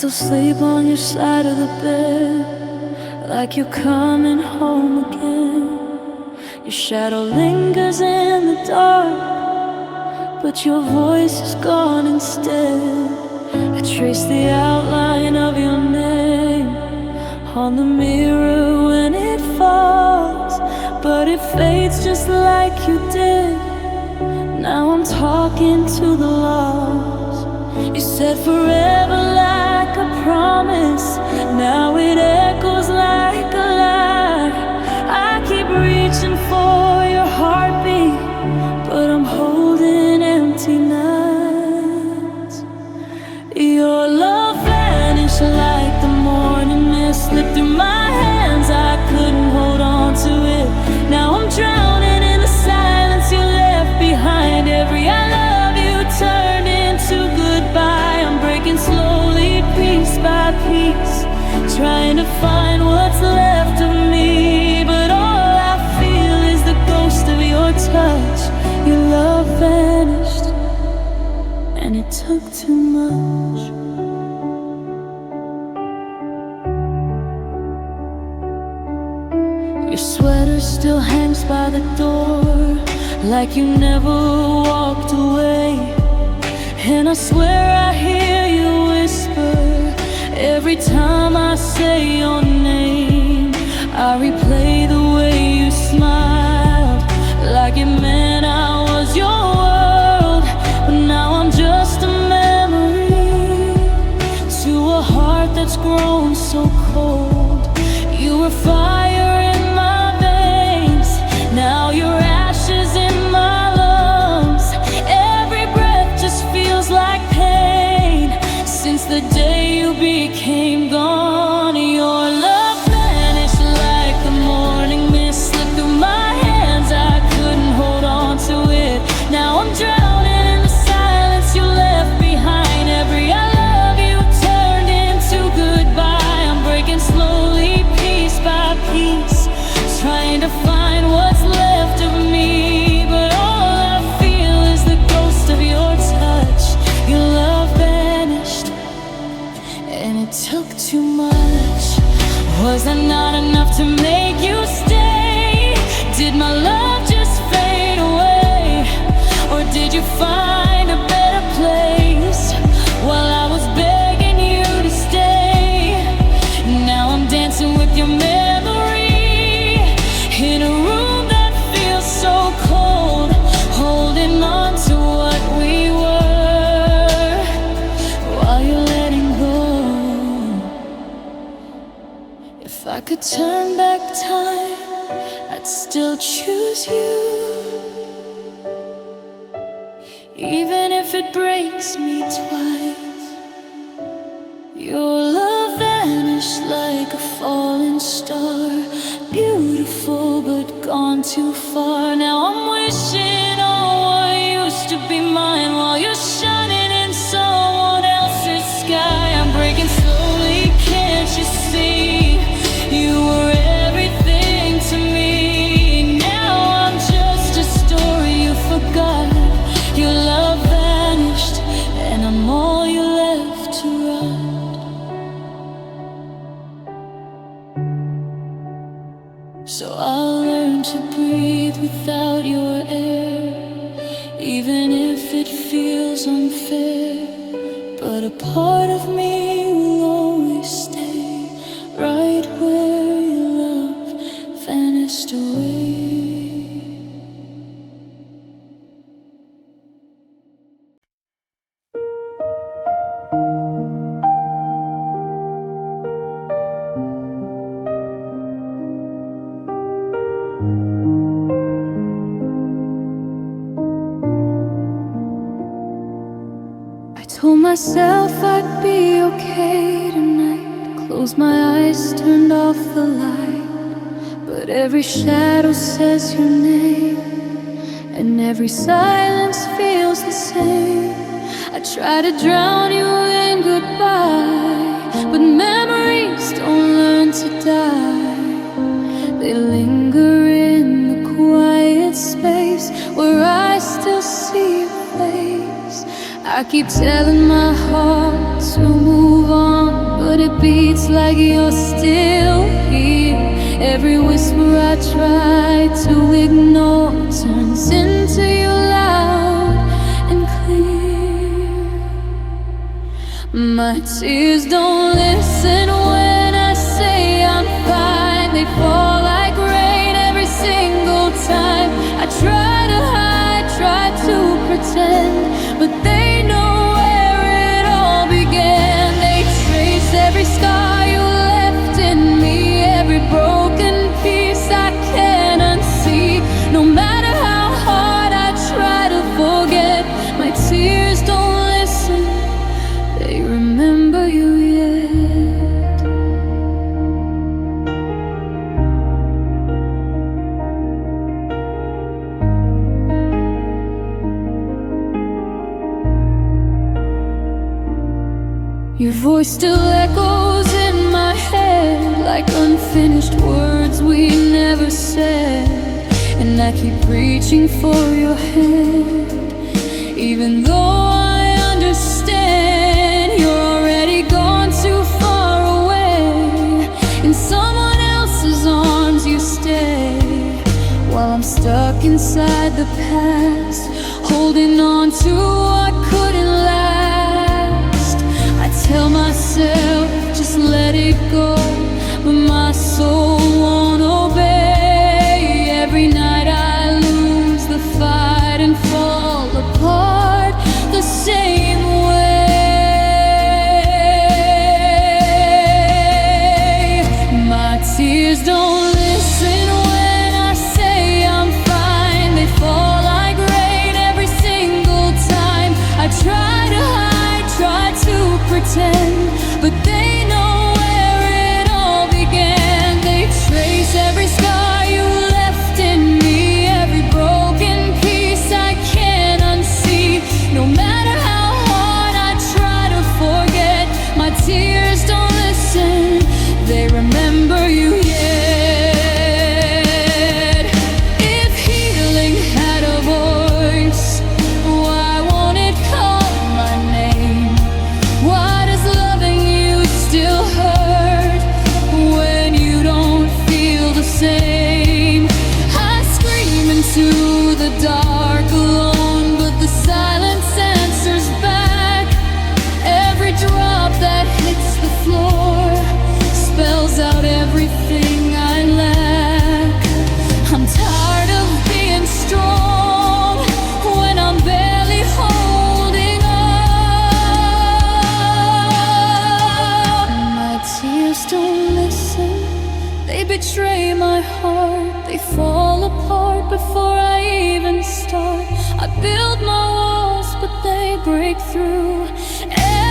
still sleep on your side of the bed, like you're coming home again. Your shadow lingers in the dark, but your voice is gone instead. I trace the outline of your name on the mirror when it falls, but it fades just like you did. Now I'm talking to the lost. You said forever like a promise, now it echoes like a lie. I keep reaching for your heartbeat, but I'm holding empty nights. Your love vanished like the morning mist, slipped through my hands, I couldn't hold on to it. Now I'm drowning in the silence you left behind. Every I love you turned into goodbye. I'm breaking slowly, piece by piece, trying to find what's left of me, but all I feel is the ghost of your touch. Your love vanished, and it took too much. Your sweater still hangs by the door, like you never walked away. And I swear I hear you whisper every time I say your name. I replay the way you smiled, like it meant I was your world. But now I'm just a memory to a heart that's grown so cold. You were fire in my veins, now you're ashes in my lungs. Every breath just feels like pain since the day you became gone. Your love vanished like the morning mist, slipped through my hands, I couldn't hold on to it. Now I'm drowning in the silence you left behind. Every I love you turned into goodbye. I'm breaking slowly, piece by piece, trying to find what's left of me, but all I feel is the ghost of your touch. Your love vanished, and it took too much. Was that not enough to make you stay? Did my love just fade away, or did you find a better place while I was begging you to stay? Now I'm dancing with your memory in a room that feels so cold, holding on to what we were while you're letting go. If I could turn back time, I'd still choose you, even if it breaks me twice. Your love vanished like a falling star, beautiful but gone too far. Now I'm wishing on what used to be mine while you're shining in someone else's sky. I'm breaking slowly, can't you see? You were everything to me. Now I'm just a story you forgot. Your love vanished, and I'm all you left to rot. So I'll learn to breathe without your air, even if it feels unfair. But a part of me will always stay right where your love vanished away. Told myself I'd be okay tonight, closed my eyes, turned off the light, but every shadow says your name, and every silence feels the same. I try to drown you in goodbye, but memories don't learn to die. They linger in the quiet space where I still see your face. I keep telling my heart to move on, beats like you're still here. Every whisper I try to ignore turns into you loud and clear. My tears don't listen when I say I'm fine. They fall like rain every single time. I try to hide, try to pretend, but they know where it all began. They trace every scar you left in me, every broken piece I can't unsee. No matter how hard I try to forget, my tears don't listen, they remember you yet. Your voice still echoes in my head like unfinished words we never said. And I keep reaching for your hand, even though I understand you're already gone too far away. In someone else's arms you stay, while I'm stuck inside the past, holding on to what couldn't last. I tell myself just let it go, but my soul won't obey. Every night I lose the fight and fall apart the same way. My tears don't listen when I say I'm fine. They fall like rain every single time. I try to hide, try to pretend, but they know where it all began. They trace every scar you left in me, every broken piece I can't unsee. No matter how hard I try to forget, my tears don't listen, they remember you yet. If healing had a voice, why won't it call my name? Why does loving you still hurt when you don't feel the same? I scream into the dark alone, but the silence answers back. Every drop that hits the floor spells out everything I lack. I'm tired of being strong when I'm barely holding on. My tears don't listen, they betray my heart. They fall apart before I even start. I build my walls, but they break through.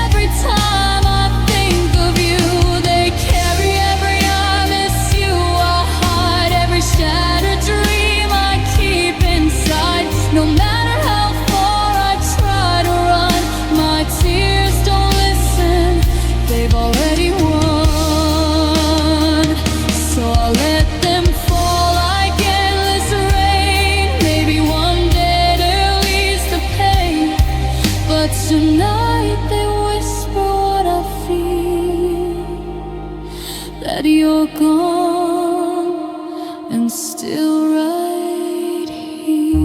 Every time I think of you, they carry every I miss you. I hide every shattered dream I keep inside. No matter how far I try to run, my tears don't listen, they've already won. So I'll let them fall like endless rain. Maybe one day they'll ease the pain, but tonight they whisper what I feel, that you're gone and still right here.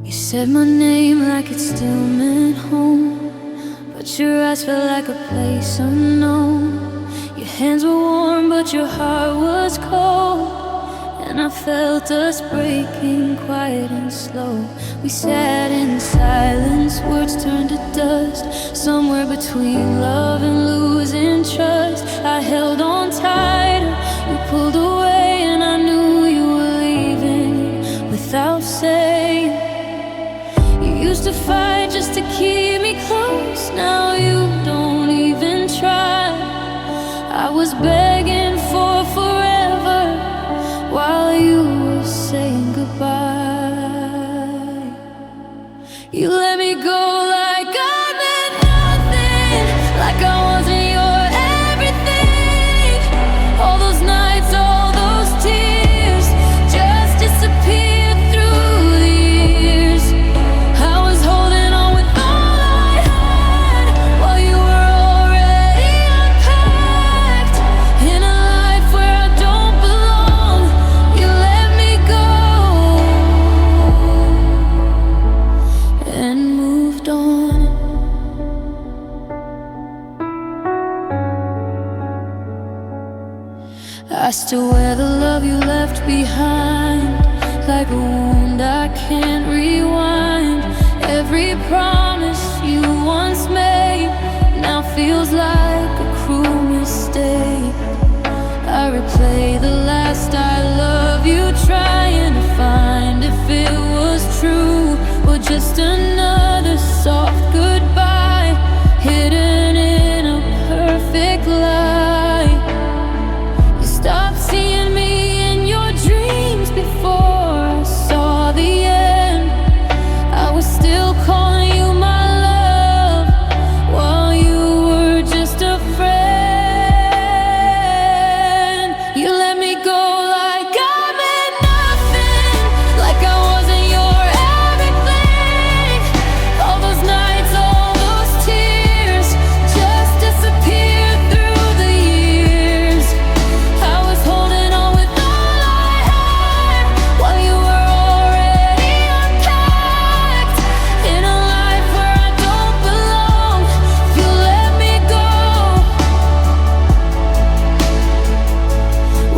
You said my name like it still meant home, but your eyes felt like a place unknown. Your hands were warm, but your heart was cold, and I felt us breaking quiet and slow. We sat in silence, words turned to dust. Somewhere between love and losing trust, I held on tighter, you pulled away, and I knew you were leaving without saying. You used to fight just to keep was begging for forever while you were saying goodbye. You let me go like I meant nothing, like I wasn't your everything. All those nights, all those tears just disappeared through the years. I was holding on with all I had while you were already unpacked. In a life where I don't belong, you let me go and moved on. I still wear the love you left behind, like a wound I can't rewind. Every promise you once made now feels like a cruel mistake. I replay the last I love you, trying to find if it was true or just another soft goodbye hidden in a perfect lie. You stopped seeing me in your dreams before I saw the end. I was still calling you my love while you were just a friend. You let me go like I meant nothing, like I wasn't your everything. All those nights, all those tears just disappeared through the years. I was holding on with all I had while you were already unpacked. In a life where I don't belong, you let me go.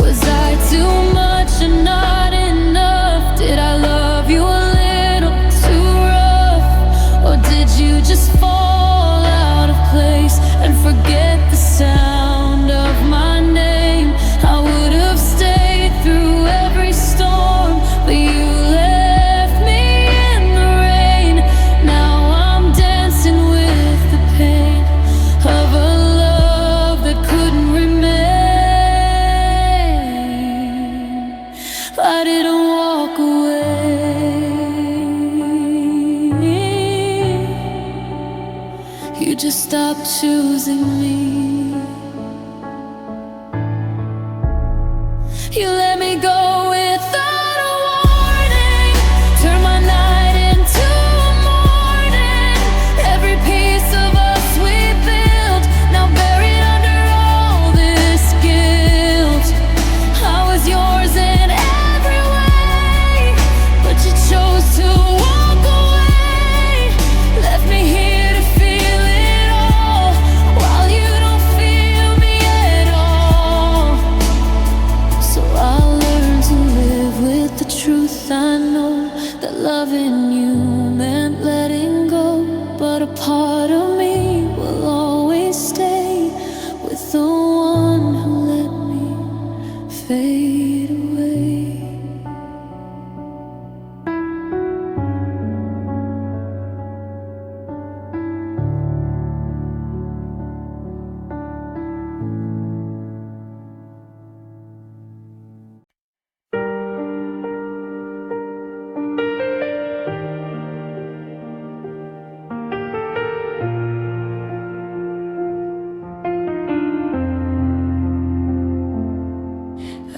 Was I too much and not enough? Did I love you a little too rough? Or did you just fall out of place and forget the sound of my name? I would have stayed through every storm, but you left me in the rain. Now I'm dancing with the pain of a love that couldn't remain. I didn't walk away, you just stopped choosing me. You let me go without a warning, turn my night into a morning. Every piece of us we built, now buried under all this guilt. I was yours in every way, but you chose to walk away. Left me here to feel it all while you don't feel me at all. So I'll learn to live with the truth. I know that loving you meant letting go, but a part of me will always stay with the one who let me fade away.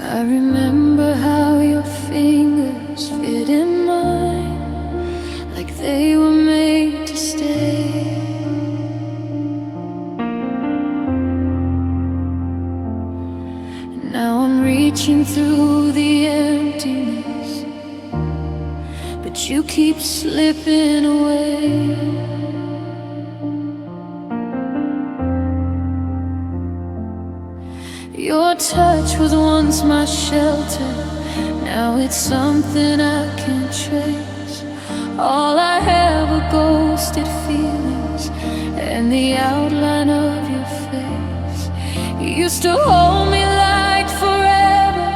I remember how your fingers fit in mine, like they were made to stay. Now I'm reaching through the emptiness, but you keep slipping away. Your touch was once my shelter, now it's something I can't trace. All I have are ghosted feelings and the outline of your face. You used to hold me like forever,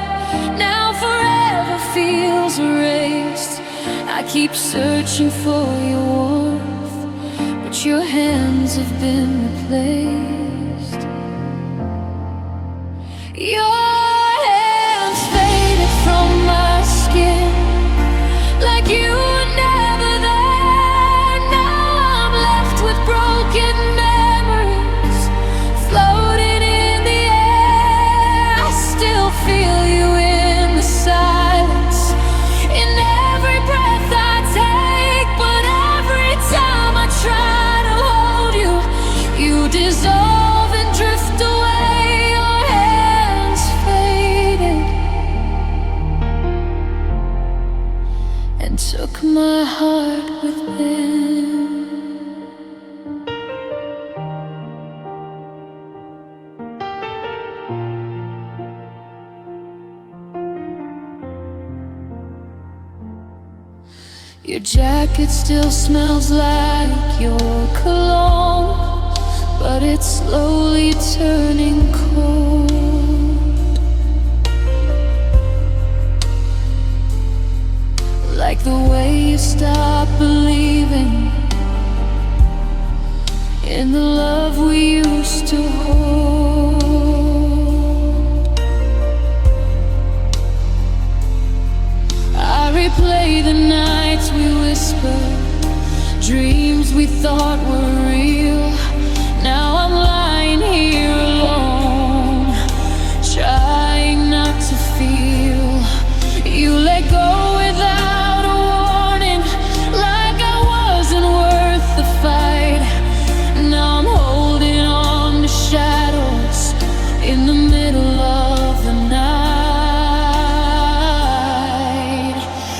now forever feels erased. I keep searching for your warmth, but your hands have been replaced. Your hands faded from my skin, like you were never there. Now I'm left with broken memories, floating in the air. I still feel you in the silence, in every breath I take. But every time I try to hold you, you dissolve and drift away. Your hands faded and took my heart with them. Your jacket still smells like your cologne, but it's slowly turning cold. Like the way you stop believing in the love we used to hold. I replay the nights we whispered, dreams we thought were real. Now I'm lying here alone, trying not to feel. You let go without a warning, like I wasn't worth the fight. Now I'm holding on to shadows in the middle of the night.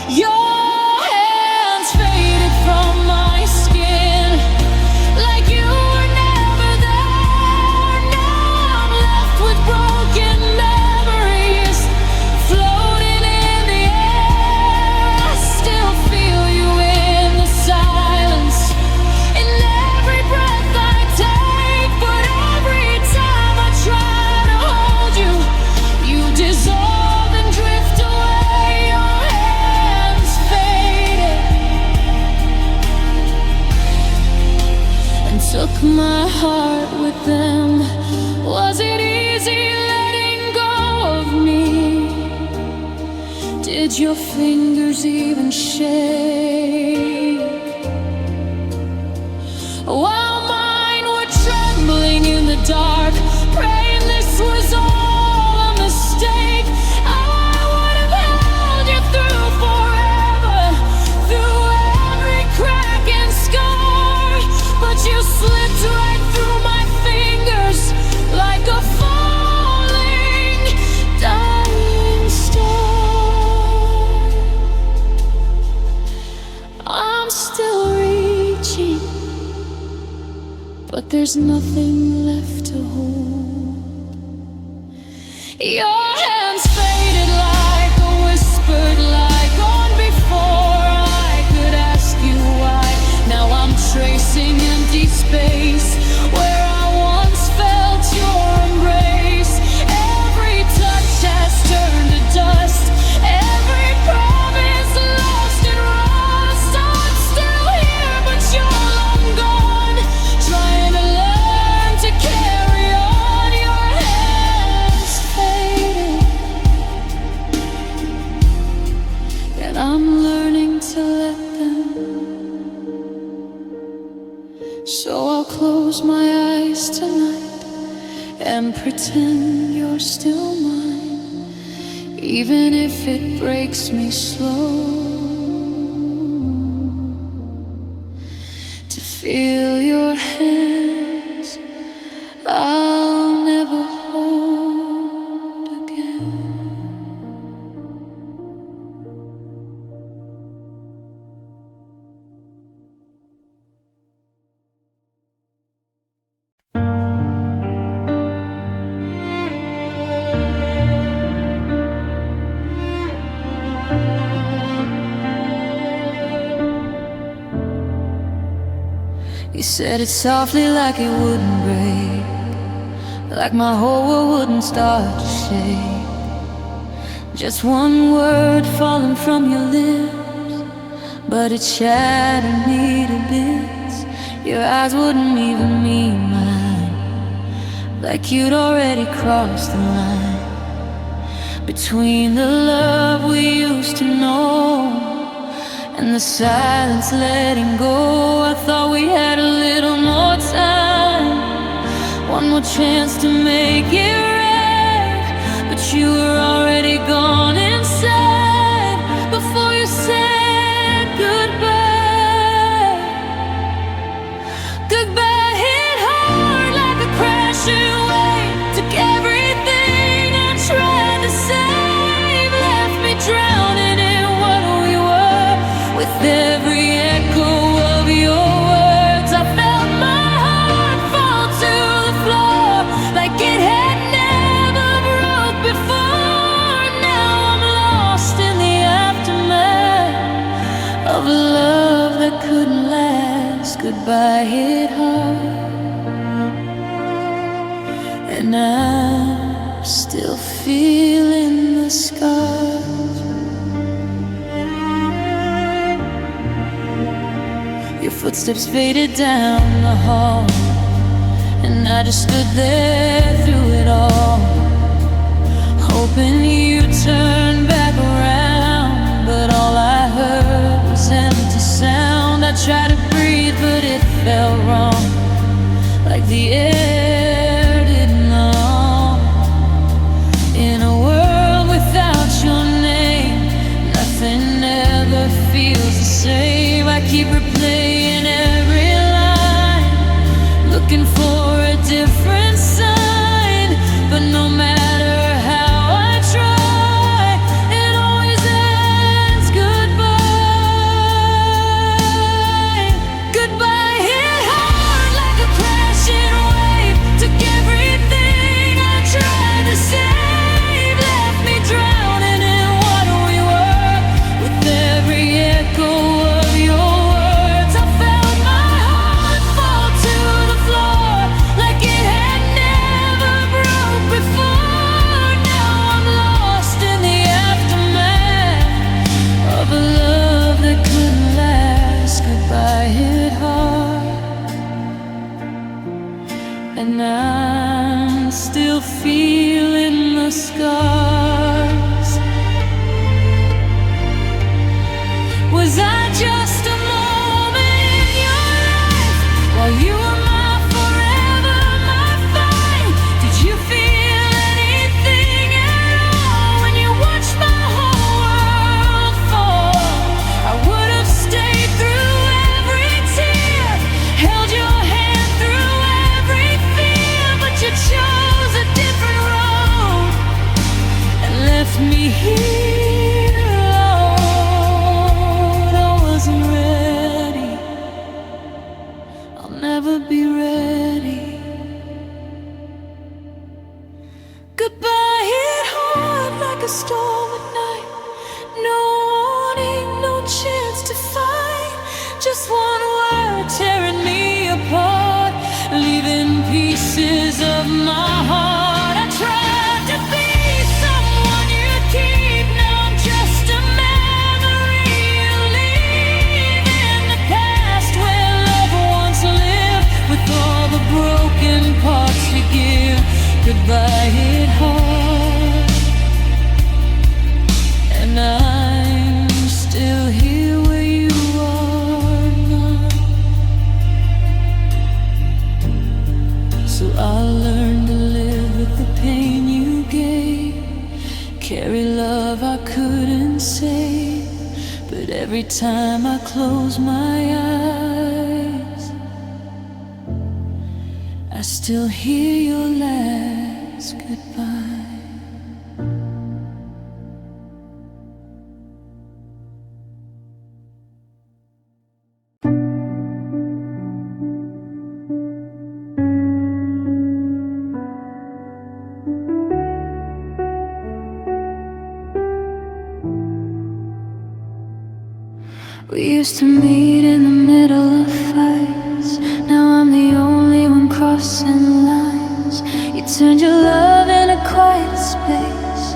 Your hands faded from my skin, like you were never there. Now I'm left with broken memories, floating in the air. I still feel you in the silence, in every breath I take. But every time I try to hold you, you dissolve and drift away. Your hands faded and took my heart with them. Was it easy letting go of me? Did your fingers even shake while mine were trembling in the dark, praying this was all a mistake? I would have held you through forever, through every crack and scar. But you slipped right through my fingers, like a falling, dying star. I'm still reaching, but there's nothing left to hold. Your hands faded like a whispered lie, gone before I could ask you why. Now I'm tracing empty space where I once felt your embrace. Every touch has turned to dust, every promise lost in rust. I'm still here, but you're long gone, trying to learn to carry on. Your hands faded, and I'm learning to let them. So I'll close my eyes tonight and pretend you're still mine, even if it breaks me slow to feel your hands I'll never hold again. You said it softly like it wouldn't break, like my whole world wouldn't start to shake. Just one word falling from your lips, but it shattered me to bits. Your eyes wouldn't even meet mine, like you'd already crossed the line. between the love we used to know and the silence letting go. I thought we had a little more time, one more chance to make it right, but you were already gone inside before you said goodbye. Goodbye hit hard like a crashing wave, took everything I tried to save, left me drowning in what we were. With every echo of your words, I felt my heart fall to the floor like it had never broke before. Now I'm lost in the aftermath of a love that couldn't last. Goodbye hit hard, and I'm still feeling the scars. Your footsteps faded down the hall, and I just stood there through it all, hoping you'd turn back around. But all I heard was empty sound. I tried to breathe, but it felt wrong, like the air didn't belong. In a world without your name, nothing ever feels the same. I keep replaying every line, looking for a different sign, but no matter how I try, it always ends goodbye. Goodbye hit hard like a crashing wave, took everything I tried to save, left me drowning in what we were. With every echo of your words, I felt my heart fall to the floor like it had never broke before. Now I'm lost in the aftermath of a love that couldn't last. Goodbye hit hard, and I'm still feeling the scars. Was I just a moment in your life while you were my forever, my fight? Did you feel anything at all when you watched my whole world fall? I would have stayed through every tear, held your hand through every fear, but you chose a different road and left me here alone. I wasn't ready, I'll never be ready. Goodbye hit hard like a storm at night, no warning, no chance to fight, just one word tearing me apart, leaving pieces of my heart. I tried to be someone you'd keep, now I'm just a memory you leave in the past where love once lived, with all the broken parts to give. Goodbye hit hard, and I'm still here where you are now. So I'll learn to live with the pain you gave, carry love I couldn't say, but every time I close my eyes, I still hear your last goodbye. We used to meet in the middle of fights, now I'm the only one crossing lines. You turned your love into quiet space,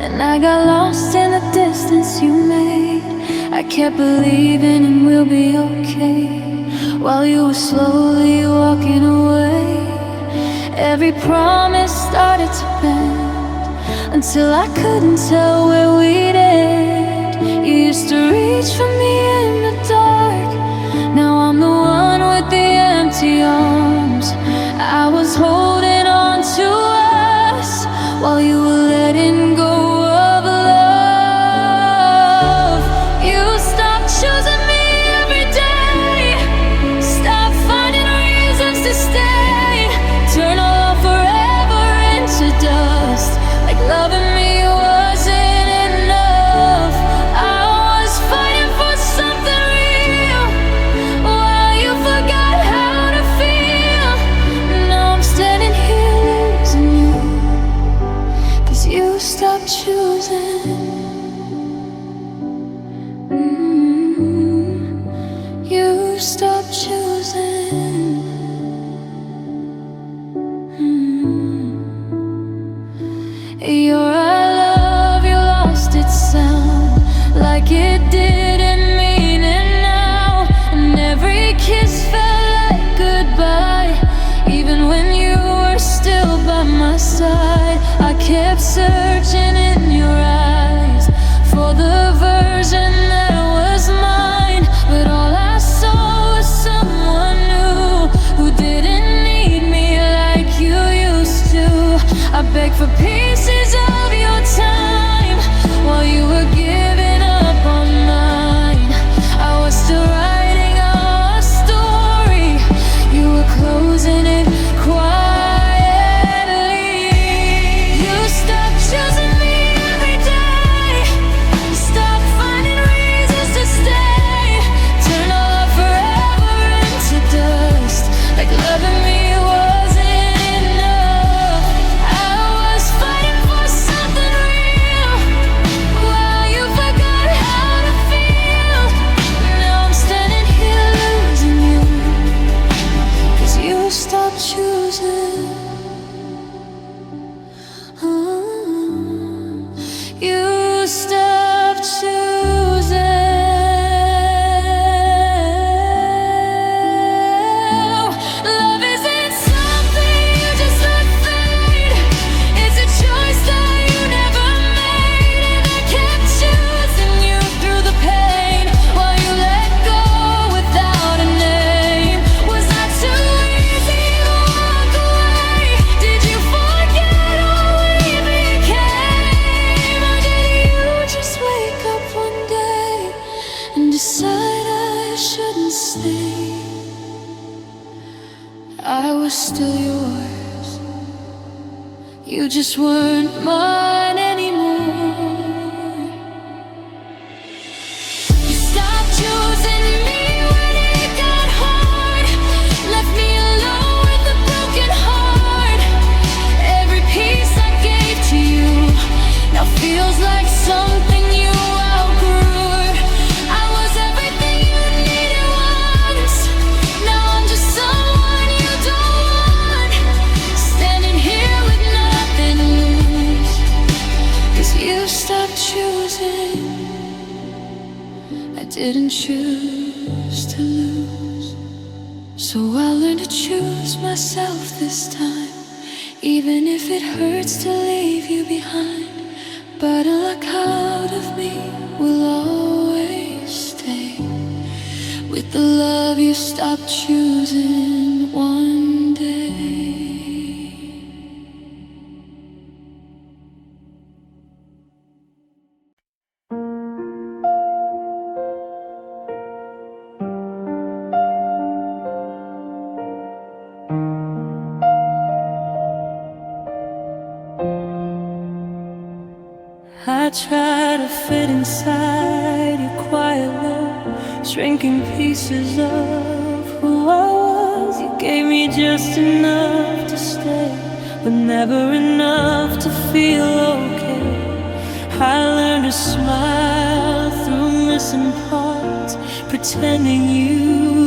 and I got lost in the distance you made. I kept believing and we'll be okay, while you were slowly walking away. Every promise started to bend, until I couldn't tell where we'd end. You used to reach for me in the dark. Now I'm the one with the empty arms. I was holding on to us while you were letting go of love. You stopped choosing me every day, stopped finding reasons to stay, turn all love forever into dust, like loving me wasn't enough. I was fighting for something real while you forgot how to feel. Now I'm standing here losing you, 'cause you stopped choosing. You stopped choosing. Your I love you lost its sound, like it didn't mean it now. And every kiss felt like goodbye, even when you were still by my side. I kept searching in your eyes for the version that was mine, but all I saw was someone new who didn't need me like you used to. I begged for pieces of your time while you were giving up on mine. I was still writing our story, you were closing it quietly. You stopped choosing me every day, stopped finding reasons to stay, turn all love forever into dust, like loving me wasn't enough. I was fighting for something real while you forgot how to feel. Now I'm standing here losing you, 'cause you stopped choosing. You stopped choosing. Love isn't something you just let fade. It's a choice that you never made, and I kept choosing you through the pain while you let go without a name. Was I too easy to walk away? Did you forget all we became? Or did you just wake up one day and decide I shouldn't stay? I was still yours, you just weren't mine anymore. You stopped choosing me when it got hard, left me alone with a broken heart. Every piece I gave to you now feels like something you outgrew. I was everything you needed once, now I'm just someone you don't want, standing here with nothing to lose, 'cause you stopped choosing. I didn't choose to lose, so I learned to choose myself this time, even if it hurts to leave you behind. But a look out of me will always stay with the love you stopped choosing one day. I try to fit inside your quiet love, shrinking pieces of who I was. You gave me just enough to stay, but never enough to feel okay. I learned to smile through missing parts, pretending you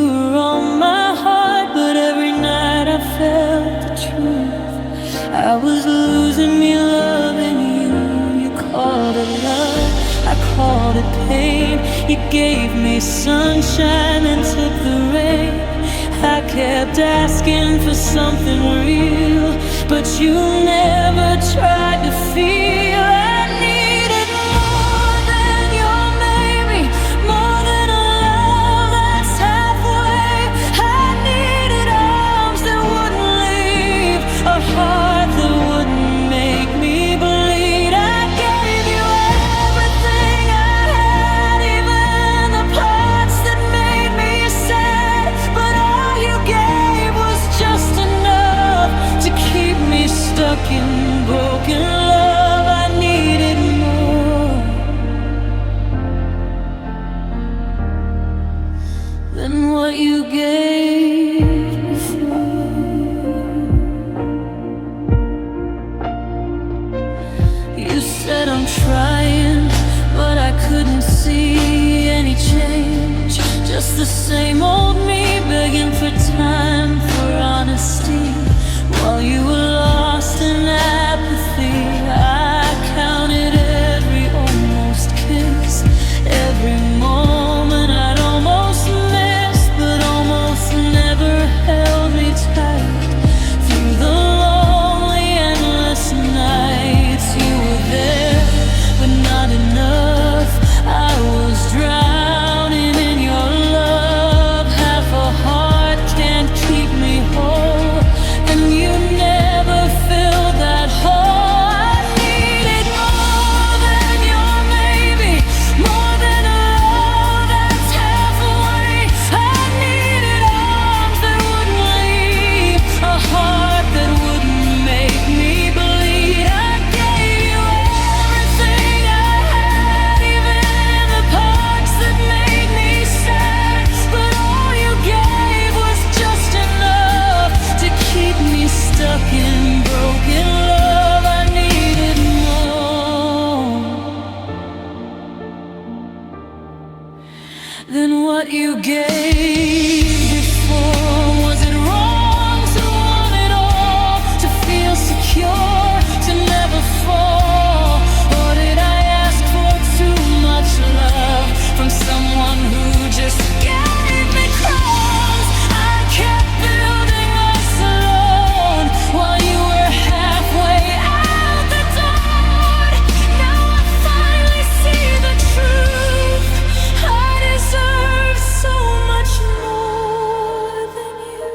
were on my heart. But every night I felt the truth, I was losing me loving you. You called it love, I called it pain. You gave me sunshine and took the rain. I kept asking for something real, but you never tried to feel. stuck in broken love. I needed more than what you gave before. You said I'm trying, but I couldn't see any change. Just the same old me, begging for time, for honesty. While you were lost in apathy, I counted every almost kiss, every moment I'd almost missed, but almost never held me tight. Through the lonely, endless nights, you were there, but not enough. I was drowning in your love. Half a heart can't keep me whole, and you never filled that hole. I needed more than your maybe, more than a love that's halfway. I needed arms that wouldn't leave, a heart that wouldn't make me bleed. I gave you everything I had, even the parts that made me sad. But all you gave was just enough to keep me stuck in broken love. I needed more than what you gave before. Was it wrong to want it all, to feel secure, to never fall? Or did I ask for too much love from someone who just gave me crumbs? I kept building us alone while you were halfway out the door. Now I finally see the truth. I deserve so much more than you.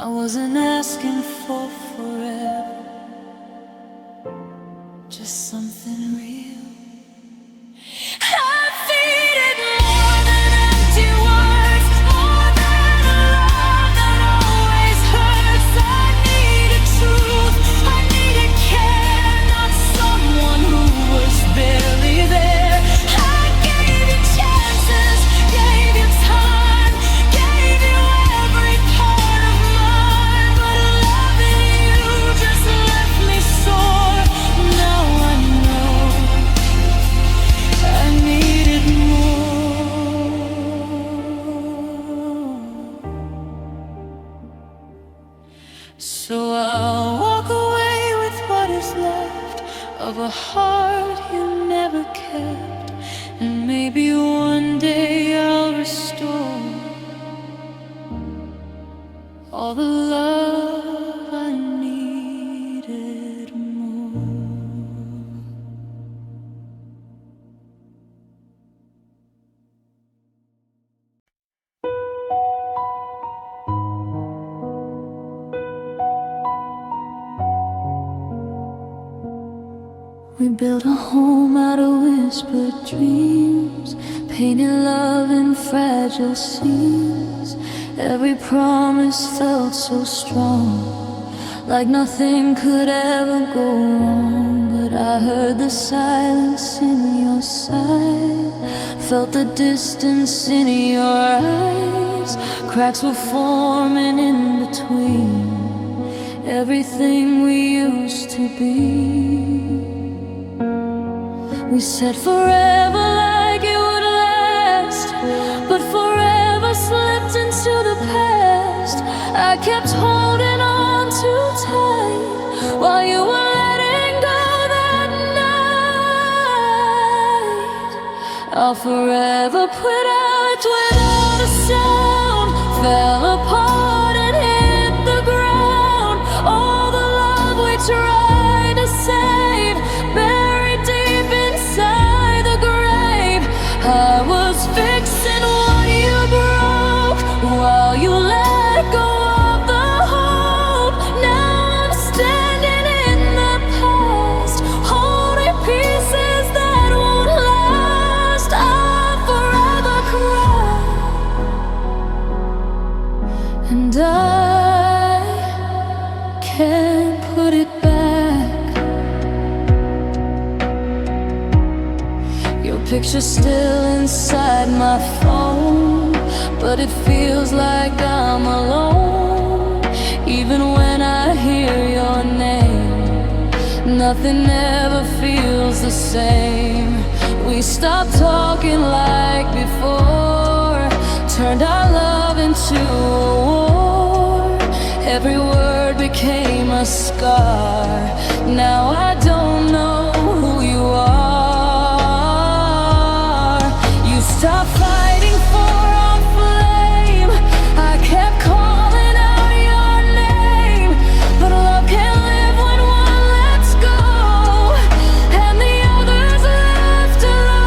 I wasn't asking for forever, just something real. I've needed more than empty words, more than a love that always hurts. I needed truth, I needed care, not someone who was barely there. I gave you chances, gave you time, gave you every part of mine, but loving you just left me sore. Now I know I needed more. So I'll walk away with what is left of a heart you never kept, and maybe one day I'll restore all the love I needed more. We built a home out of whispered dreams, painted love in fragile scenes. Every promise felt so strong, like nothing could ever go wrong. But I heard the silence in your side, felt the distance in your eyes. Cracks were forming in between everything we used to be. We said forever like it would last, but forever slipped into the past. I kept holding on too tight while you were letting go that night. I'll forever put out without a sound, fell apart and hit the ground. All the love we tried to save, buried deep inside the grave. I was fixing what you broke while you let go of the hope. Now I'm standing in the past, holding pieces that won't last. I'll forever cry and I can't put it back. Your picture's still inside my phone, but it feels like I'm alone. Even when I hear your name, nothing ever feels the same. We stopped talking like before, turned our love into a war. Every word became a scar. Now I don't know who you are. You stopped fighting for our flame. I kept calling out your name, but love can't live when one lets go and the others left alone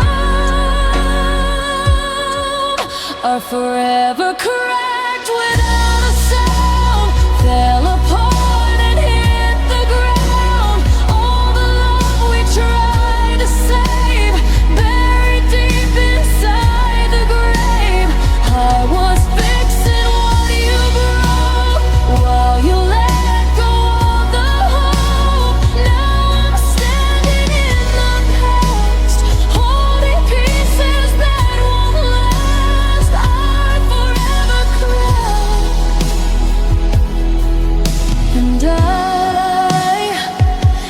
are forever cracked without a sound. Fell apart and hit the ground. All the love we tried to save, buried deep inside the grave. I was fixing what you broke while you let go of the hope. Now I'm standing in the past, holding pieces that won't last. I'm forever cracked, and I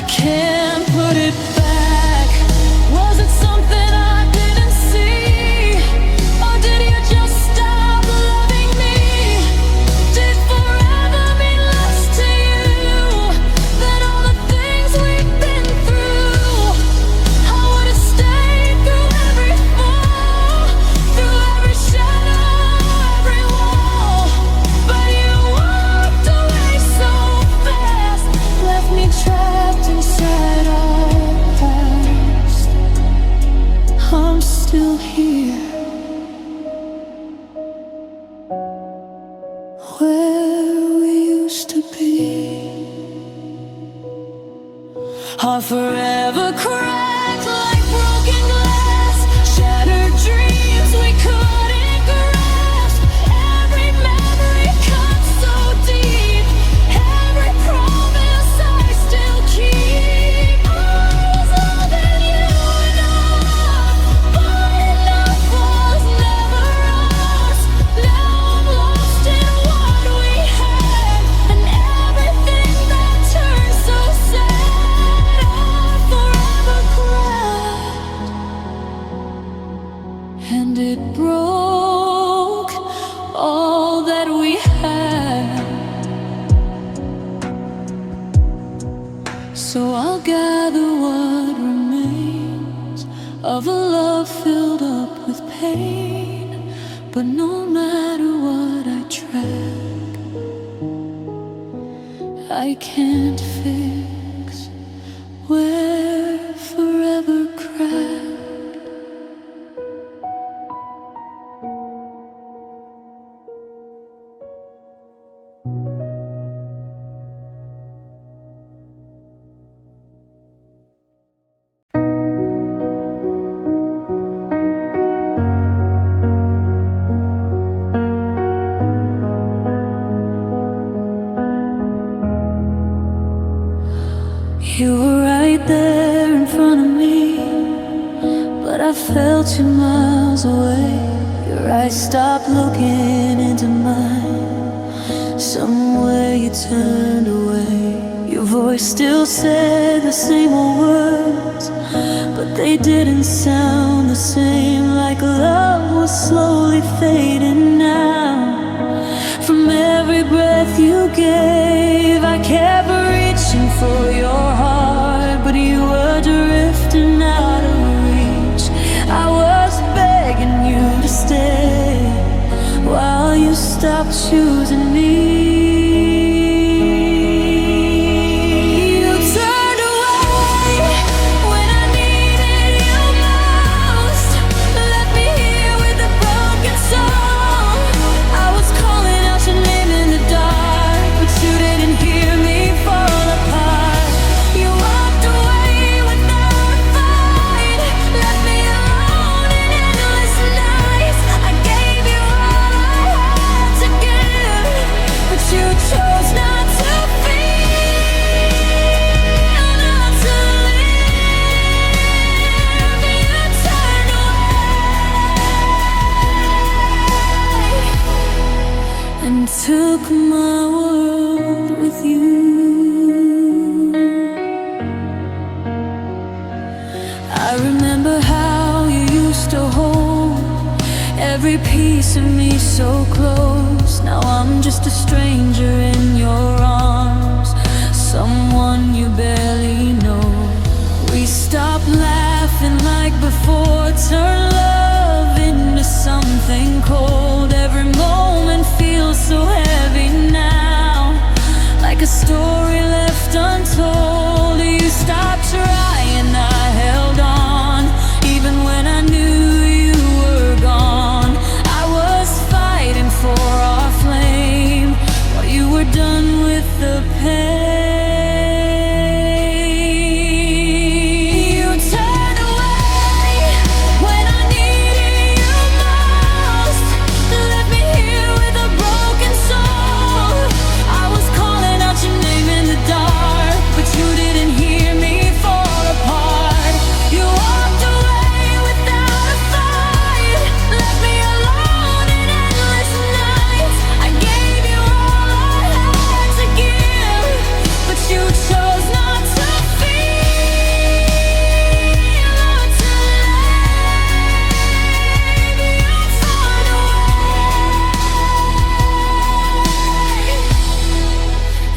can't put it back. Was it something I didn't see, or did you just stop loving me? Did forever mean less to you than all the things we've been through? I would've stayed through every fall, through every shadow, every wall, but you walked away so fast, left me trapped inside our past. I'm still here, where we used to be. Are forever cracked like broken glass, shattered dreams we couldn't grasp. Every memory cut so deep, every promise I still keep. I was loving you enough, but enough was never us. Now I'm lost in what we had, and everything that turned so sad are forever cracked, and it broke all that we had. So I'll gather what remains of a love filled up with pain. But no matter what I track, I can't fix. We're forever cracked. You were right there in front of me, but I felt 2 miles away. Your eyes stopped looking into mine. Somewhere you turned away. Your voice still said the same old words, but they didn't sound the same. Like love was slowly fading now. From every breath you gave, I kept reaching for your heart, but you were drifting out of reach. I was begging you to stay while you stopped choosing me. You turned away when I needed you most, left me here with a broken soul. I was calling out your name in the dark, but you didn't hear me fall apart. You walked away without a fight, left me alone in endless nights. I gave you all I had to give, took my world with you. I remember how you used to hold every piece of me so close. Now I'm just a stranger in your arms, someone you barely know. We stopped laughing like before, turn love into something cold. Every moment feels so heavy now, like a story left untold. You stopped trying, I held on, even when I knew you were gone. I was fighting for our flame while you were done with the pain.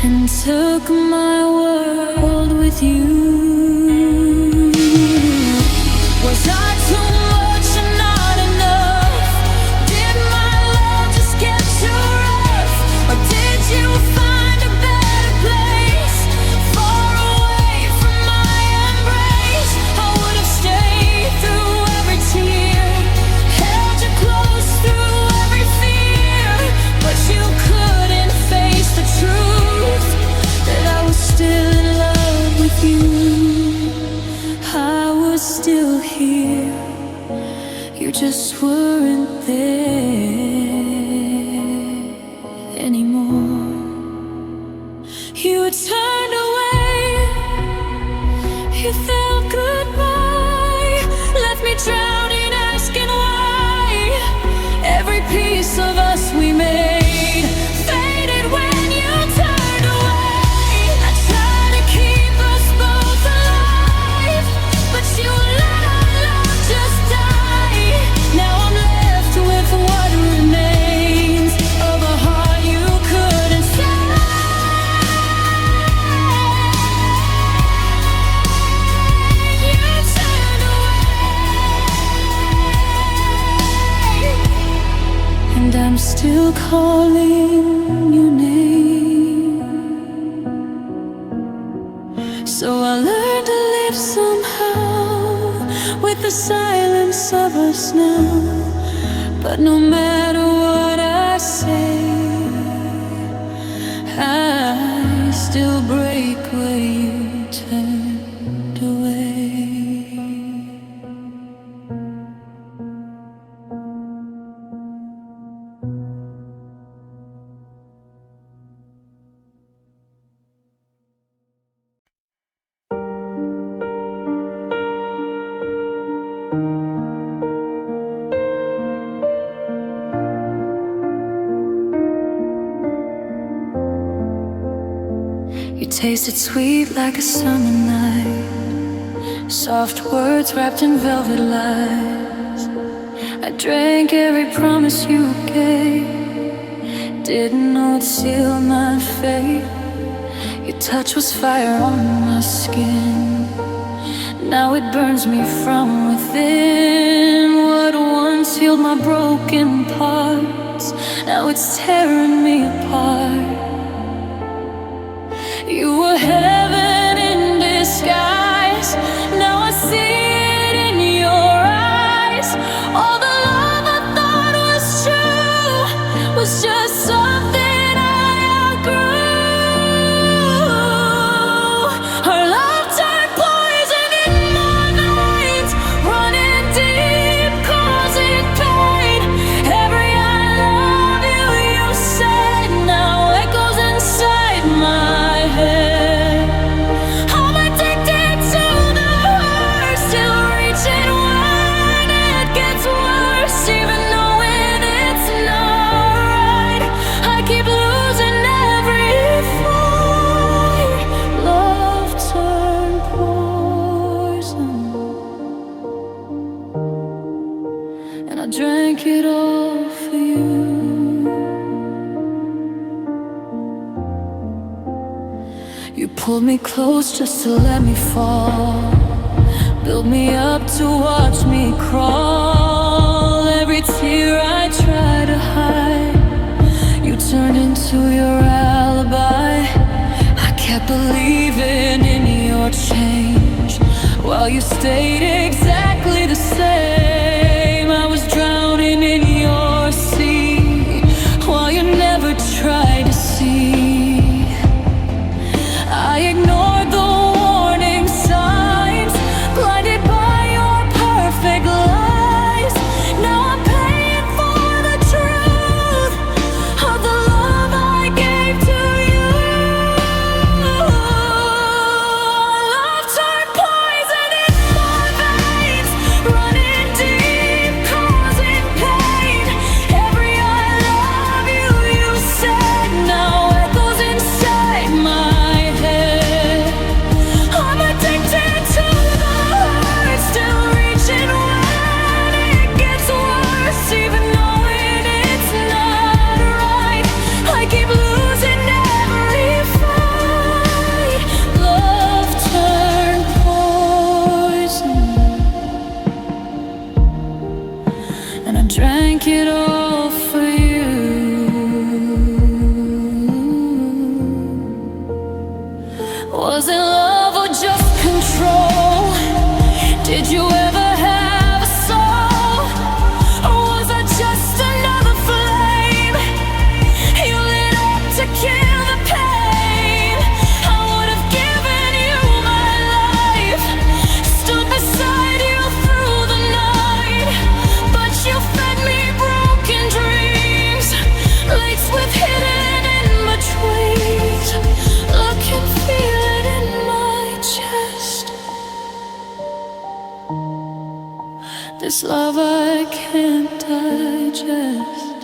And took my world with you. Was I too much and not enough? Did my love just get too rough? Or did you find a better place, far away from my embrace? I would have stayed through every tear, held you close through every fear, but you couldn't face the truth, that I was still in love with you. I was still here, you just weren't there anymore. You turned away, you felt goodbye, left me drowning, asking why. Every piece of us we made faded when you turned away. I tried to keep us both alive, but you let our love just die. Now I'm left with what remains of a heart you couldn't save. You turned away, and I'm still calling your name. So I learned to live somehow with the silence of us now. But no matter what I say, I still break where you turned away. You tasted sweet like a summer night, soft words wrapped in velvet lies. I drank every promise you gave, didn't know it sealed my fate. Your touch was fire on my skin, now it burns me from within. What once healed my broken parts, now it's tearing me apart. You were heaven in disguise, now I see it in your eyes. All the love I thought was true was just something I outgrew. Our love turned poison in my veins, running deep, causing pain. Every I love you, you said, now echoes inside my head. pulled me close just to let me fall, built me up to watch me crawl. Every tear I try to hide, you turned into your alibi. I kept believing in your change, while you stayed exactly the same. I was drowning in your sea, while you never tried to see. I ignored the warning signs, blinded by your perfect lies. Now I'm paying for the truth of the love I gave to you. Love turned poison in my veins, running deep, causing pain. Every I love you, you said, now echoes inside my head. I'm addicted to the hurt, still reaching when it gets worse, even knowing it's not right. I keep losing every fight. Love turned poison, and I drank it all for you. Was it love or just control? Did you ever have a soul? Or was I just another flame you lit up to kill the pain? I would have given you my life, stood beside you through the night, but you fed me broken dreams, laced with hidden in-betweens. Look and feel it in my chest. This love I can't digest.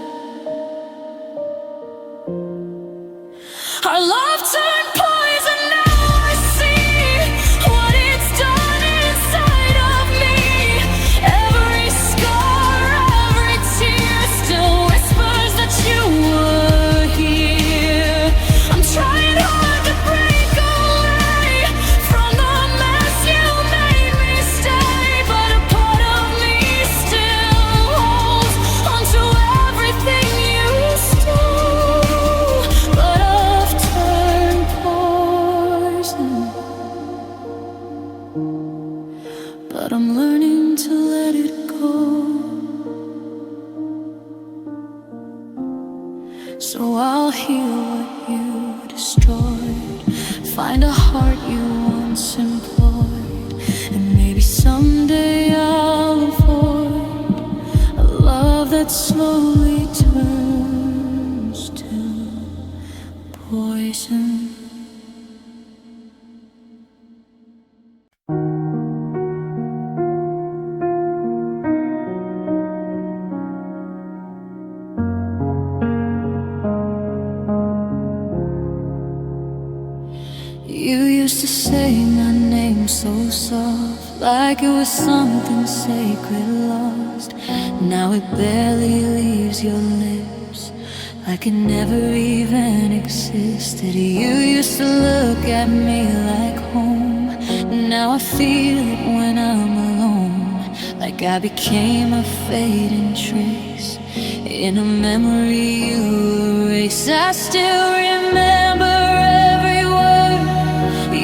Our love turned poison, now I see what it's done inside of me. Every scar, every tear still whispers that you were here. I'm trying hard to break away from the mess you made me stay, but a part of me still holds onto everything you stole. But I've turned poison, but I'm learning to let it go. So I'll heal what you destroyed, find a heart you once employed, and maybe someday I'll avoid a love that slowly turns to poison. You used to say my name so soft, like it was something sacred lost. Now it barely leaves your lips, like it never even existed. You used to look at me like home, now I feel it when I'm alone, like I became a fading trace in a memory you erase. I still remember every word,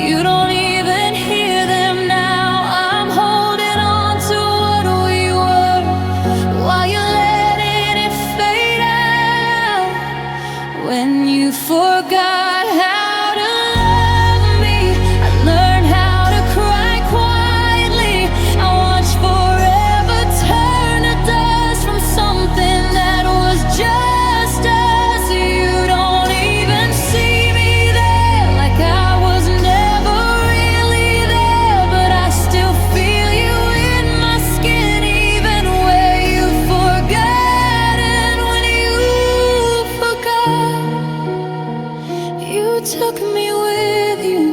you don't even hear them now. I'm holding on to what we were, while you're letting it fade out. When you forgot how to love me, I learned how to cry quietly. I watched forever turn to dust from something that was just us. You don't even see me there, like I was never really there, but I still feel you in my skin, even where you've forgotten. When you forgot, you took me with you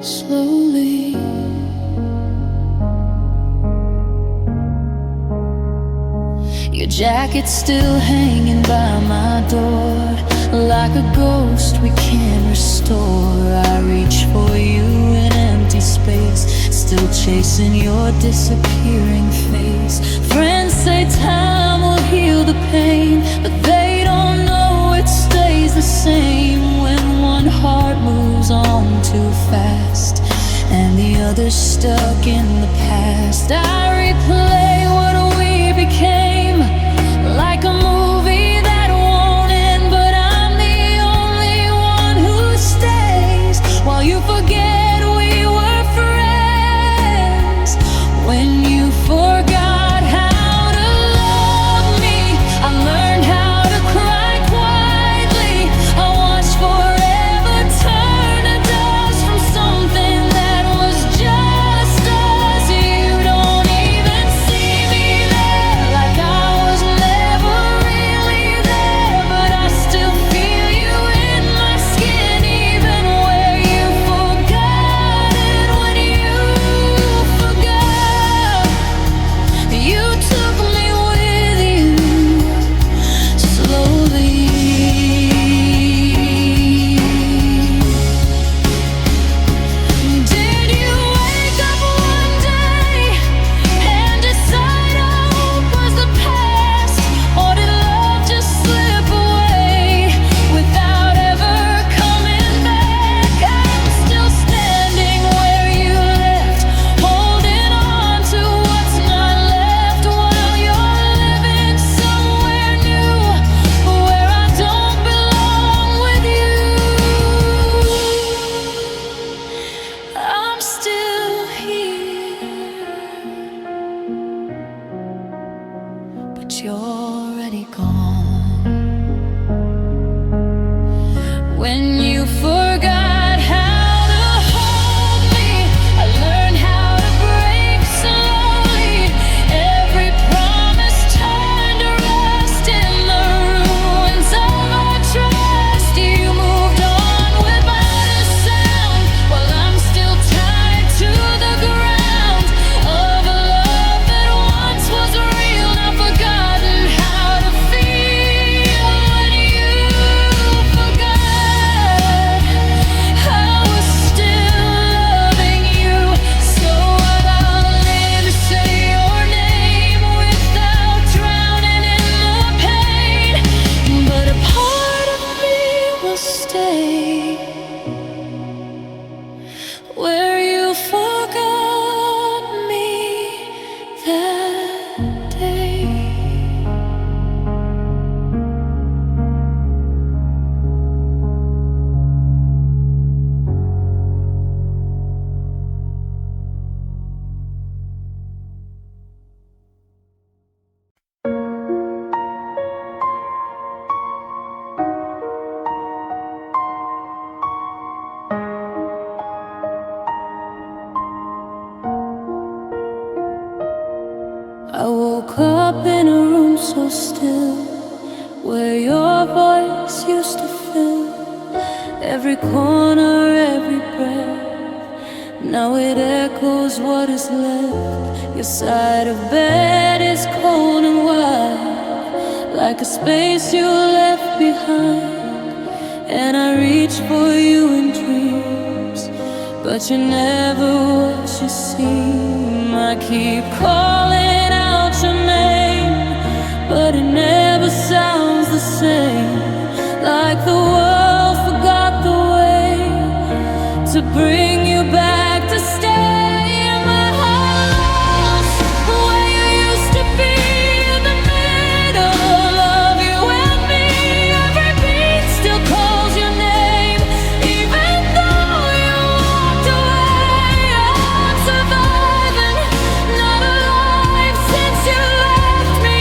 slowly. Your jacket's still hanging by my door, Like a ghost we can't restore. I reach for you in empty space, still chasing your disappearing face. Friends say time will heal the pain, but they don't know it stays the same when one heart moves on too fast and the other's stuck in the past. I replay what we became, like a movie that won't end, but I'm the only one who stays while you forget we were friends. When you forgot how to love me, I learned how to cry quietly. I watched forever turn to dust from something that was just us. You don't even see me there, like I was never really there, but I still feel you in my skin, even where you forgot it. When you forgot, you took me with you slowly. Did you wake up one day and decide hope was the past, or did love just slip away without ever coming back? I'm still standing where you left, holding on to what's not left, while you're living somewhere new, where I don't belong with you. I'm still here, but you're already gone. When you forgot how to hold me, I learned how to break slowly. Every promise turned to rust in the ruins of our trust. You moved on without a sound, while I'm still tied to the ground of a love that once was real, not forgotten how to feel. When you forgot, I was still loving you. So what, I'll live to say your name without drowning in the pain, but a part of me will stay where you forgot me that day. I woke up in a room so still, where your voice used to fill every corner, every breath. Now it echoes what is left. Your side of bed is cold and wide, like a space you left behind. And I reach for you in dreams, but you're never what you seem. I keep calling out your name, but it never sounds the same. Like the world forgot the way to bring you back to stay in my house, where you used to be in the middle of you and me. Every beat still calls your name, even though you walked away. I'm surviving, not alive, since you left me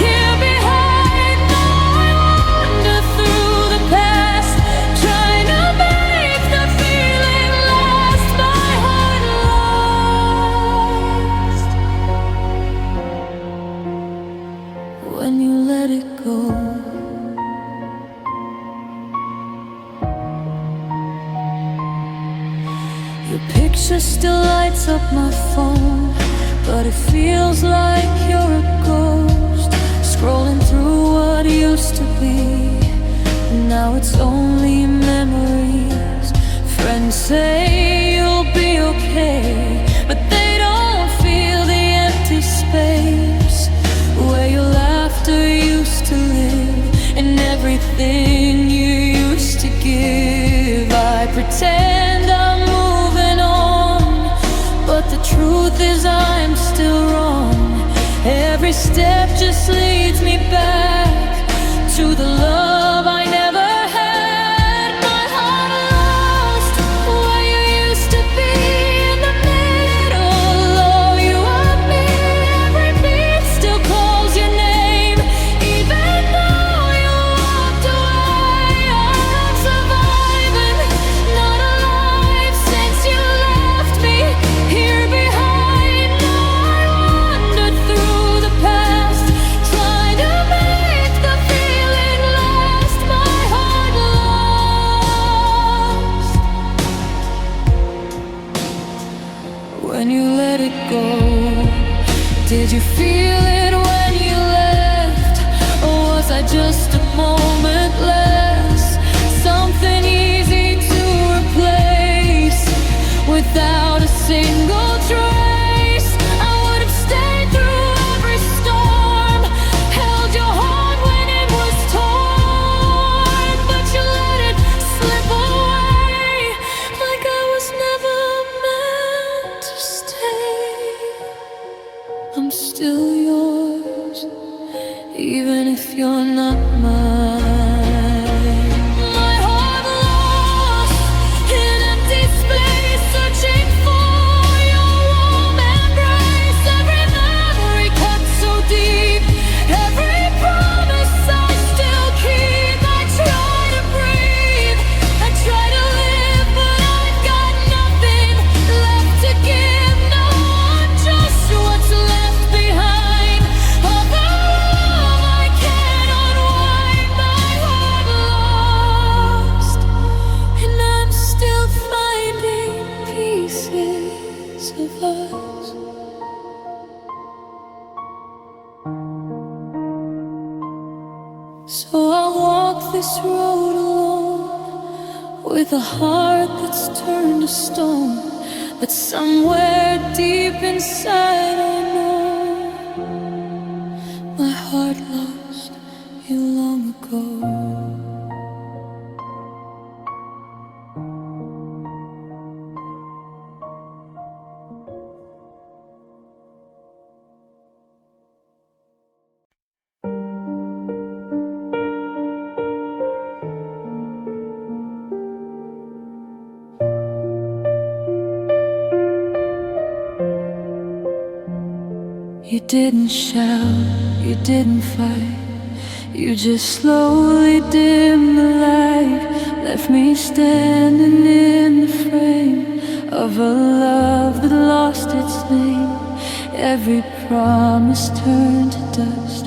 here behind. Now I wander through the past, trying to make the feeling last. My heart lost when you let it go. Your picture still lights up my phone, but it feels like you're a ghost, scrolling through what used to be. And now it's only memories. Friends say you'll be okay, but they don't feel the empty space where your laughter used to live and everything you used to give. I pretend I'm moving on, but the truth is I'm still wrong. Every step just leads me back to the love I never had. My heart lost where you used to be, in the middle. Oh, you and me, every beat still calls your name, even though you walked away. I'm surviving, not alive, since you left me here behind. Now I wandered through the past, trying to make the feeling last. My heart lost. When you let it go, did you feel it when you left? Or was I just a moment less? Something easy to replace without a single trace. I would have stayed through every storm, held your heart when it was torn, but you let it slip away like I was never meant to stay. I'm still yours, even if you're not mine. My heart lost in empty space, searching for your warm embrace. Every memory cut so deep, every promise I still keep. I try to breathe, I try to live, but I've got nothing left to give. No, I'm just what's left behind of the love I can't unwind. My heart lost, and I'm still finding pieces of us. So I walk this road alone, with a heart that's turned to stone, but somewhere deep inside I know my heart lost you long ago. You didn't shout, you didn't fight, you just slowly dimmed the light, left me standing in the frame of a love that lost its name. Every promise turned to dust,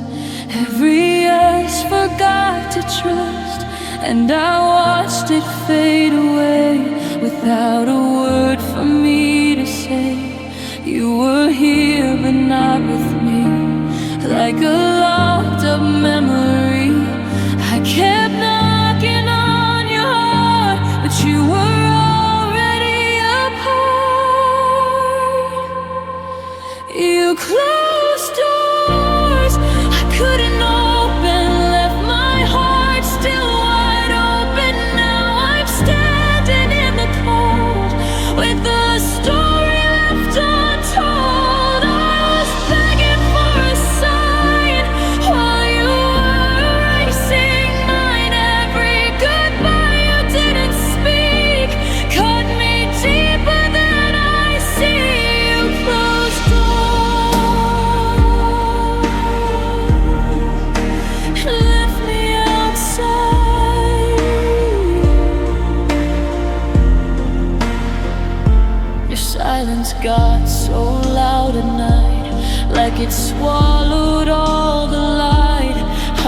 every us forgot to trust, and I watched it fade away without a word for me to say. You were here but not with me, like a locked up memory. I kept knocking on your heart, but you were already apart. You closed doors I couldn't open, left my heart still wide open. Now I'm standing in the cold with the story left untold. I was begging for a sign while you were erasing mine. Every goodbye you didn't speak cut me deeper than I see. You closed doors, left me outside. Your silence got so loud at night, like it swallowed all the light.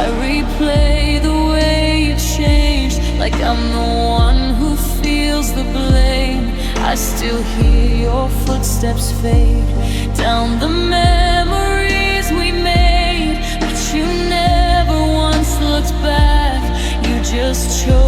I replay the way you changed, like I'm the one who feels the blame. I still hear your footsteps fade down the memories we made, but you never once looked back. You just chose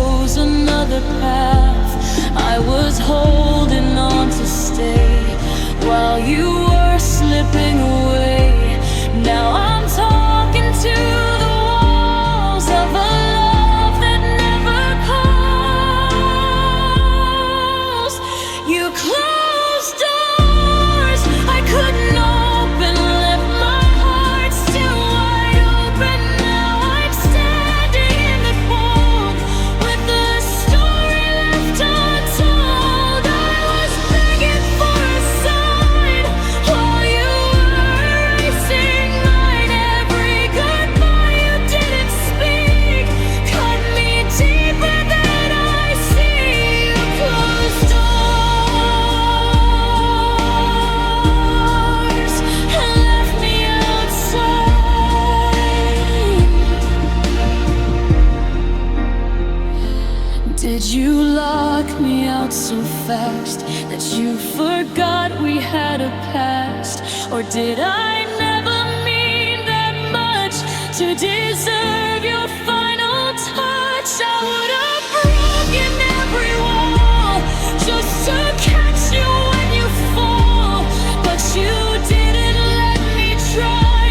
Did you lock me out so fast that you forgot we had a past? Or did I never mean that much to deserve your final touch? I would have broken every wall just to catch you when you fall, but you didn't let me try.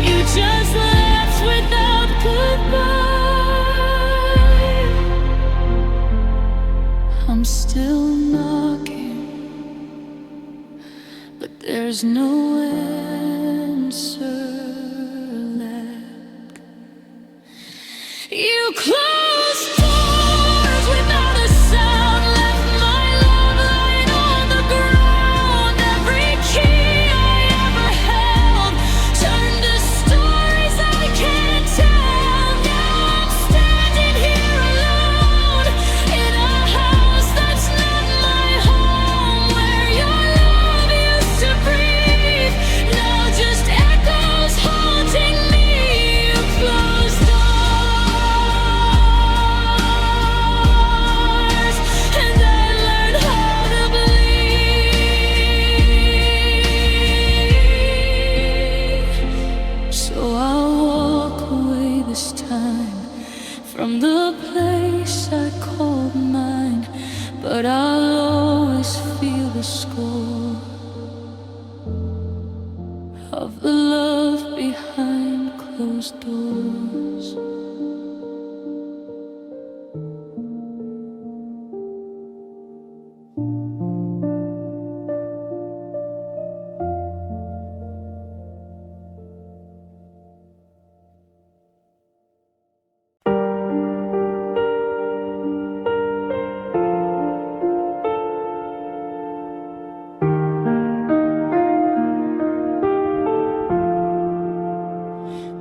You just left without goodbye. I'm still knocking, but there's no answer left. You closed doors without a sound, left my love lying on the ground. Every key I ever held turned to stories I can't tell. Now I'm standing here alone in a house that's not my home, where your love used to breathe, now just echoes haunting me. You closed doors, and I learned how to believe. So I'll walk away this time from the place I called mine, but I'll always feel the score of the love behind closed doors.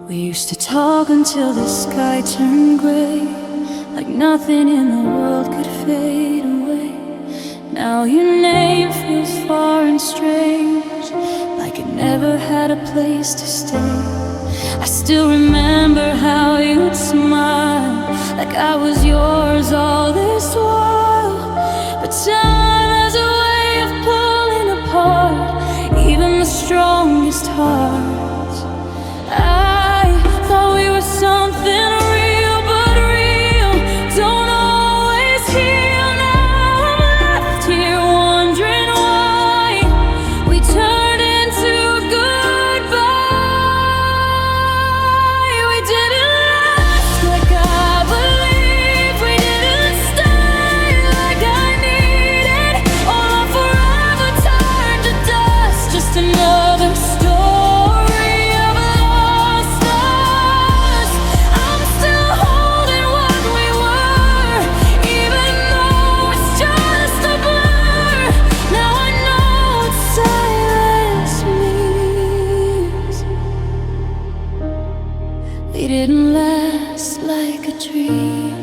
We used to talk until the sky turned gray, like nothing in the world could fade away. Now your name feels far and strange, like it never had a place to stay. I still remember how you'd smile, like I was yours all this while. But time has a way of pulling apart even the strongest hearts. I thought we were something real, but real don't always heal. Now I'm left here wondering why we turned into goodbye. We didn't last like I believed, we didn't stay like I needed. All our forever turned to dust, just another story of lost us. I'm still holding what we were, even though it's just a blur. Now I know what silence means. We didn't last like a dream.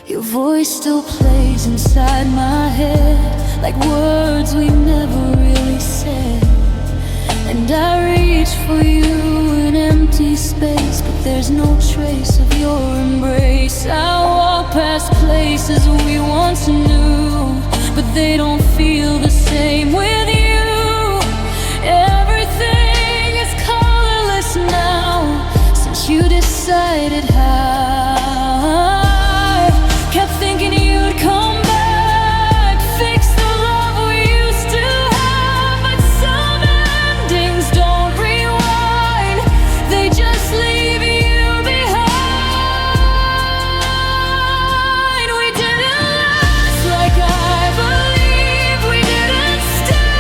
Your voice still plays inside my head, like words we never really said. And I reach for you in empty space, but there's no trace of your embrace. I walk past places we once knew, but they don't feel the same with you. Everything is colorless now since you decided how. Kept thinking you'd come back, fix the love we used to have, but some endings don't rewind, they just leave you behind. We didn't last like I believed, we didn't stay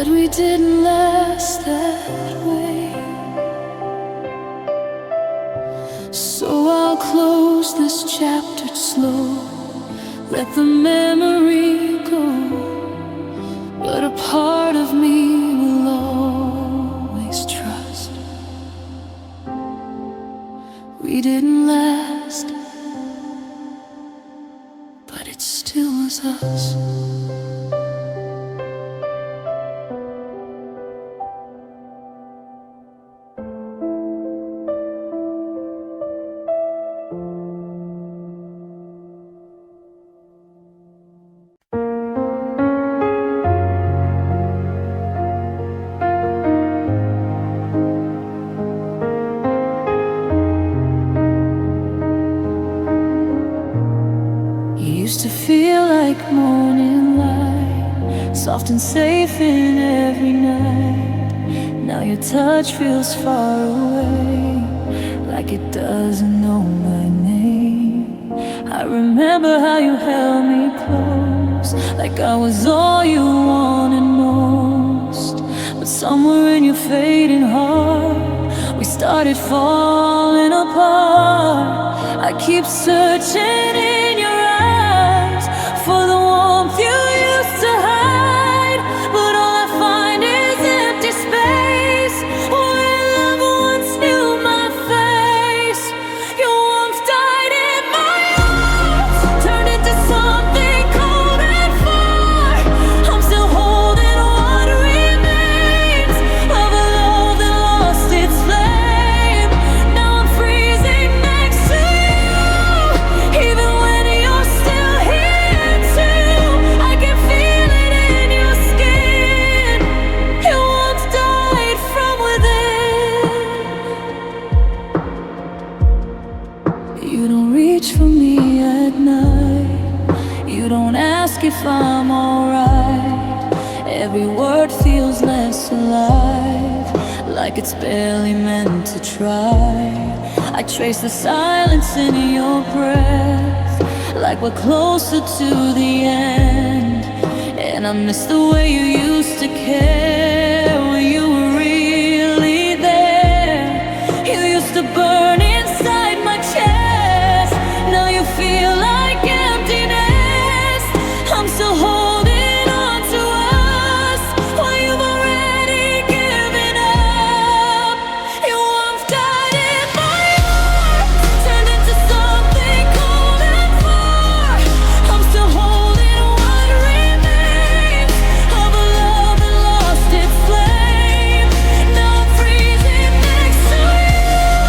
that we didn't last that way. So I'll close this chapter slow, let the memory go, but a part of me will always trust we didn't last, but it still was us. Used to feel like morning light, soft and safe in every night. Now your touch feels far away, like it doesn't know my name. I remember how you held me close, like I was all you wanted most. But somewhere in your fading heart, we started falling apart. I keep searching in your eyes for the warmth you used to hide, but all I find is empty space where love once knew my face. Your warmth died in my arms, turned into something cold and far. I'm still holding what remains of a love that lost its flame. Now I'm freezing next to you, even when you're still here too. I can feel it in your skin. Your warmth died from within. You don't reach for me at night, you don't ask if I'm alright. Every word feels less alive, like it's barely meant to try. I trace the silence in your breath, like we're closer to the end. And I miss the way you used to care when you were really there. You used to burn inside my chest, now you feel like emptiness. I'm still holding on to us while you've already given up. Your warmth died in my arms, turned into something cold and far. I'm still holding what remains of a love that lost its flame. Now I'm freezing next to you,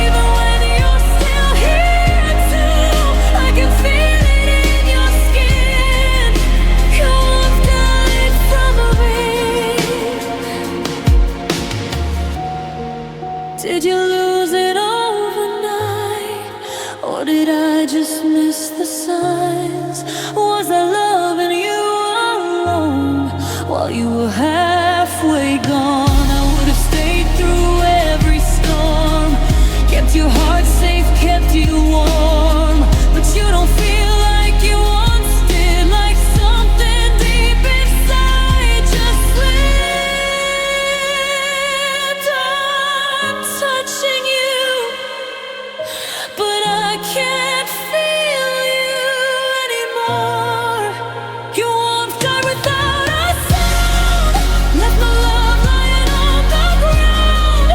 even when you're still here too. I can feel it in your skin. Your warmth died from within. Did you lose it overnight, or did I just miss the signs? Was I loving you alone while you were halfway gone? I would have stayed through every storm, kept your heart safe, kept you warm. But you don't feel like you once did, like something deep inside just slipped. I'm touching you, but I can't feel you anymore. Your warmth died without a sound, left my love lying on the ground.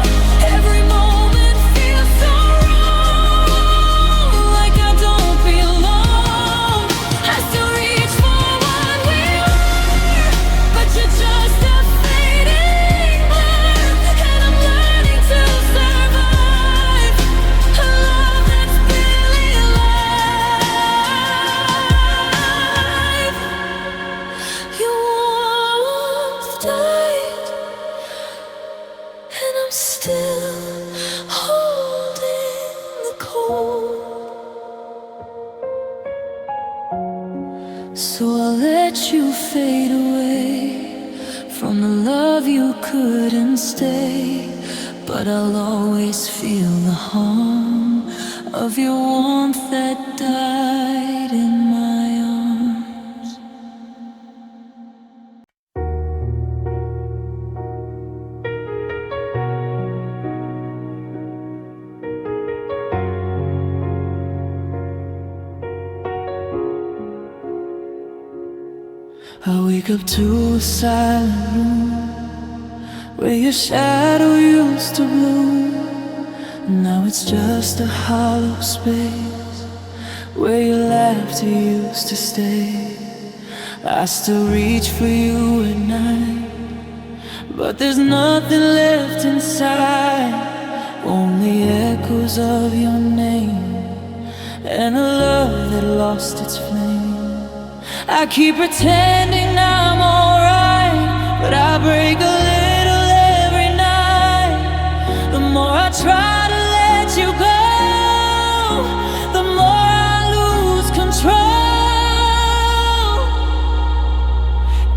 Every moment feels so wrong, like I don't belong. I still reach for what we were, but you're just a fading blur. And I'm learning to survive a love that's barely alive. Your warmth died, and I'm still holding the cold. So I'll let you fade away from the love you couldn't stay, but I'll always feel the harm of your warmth that died in my arms. I wake up to a silent room where your shadow used to bloom. Now it's just a hollow space where your laughter used to stay. I still reach for you at night, but there's nothing left inside, only echoes of your name and a love that lost its flame. I keep pretending I'm alright, but I break a little every night. The more I try to let you go, the more I lose control.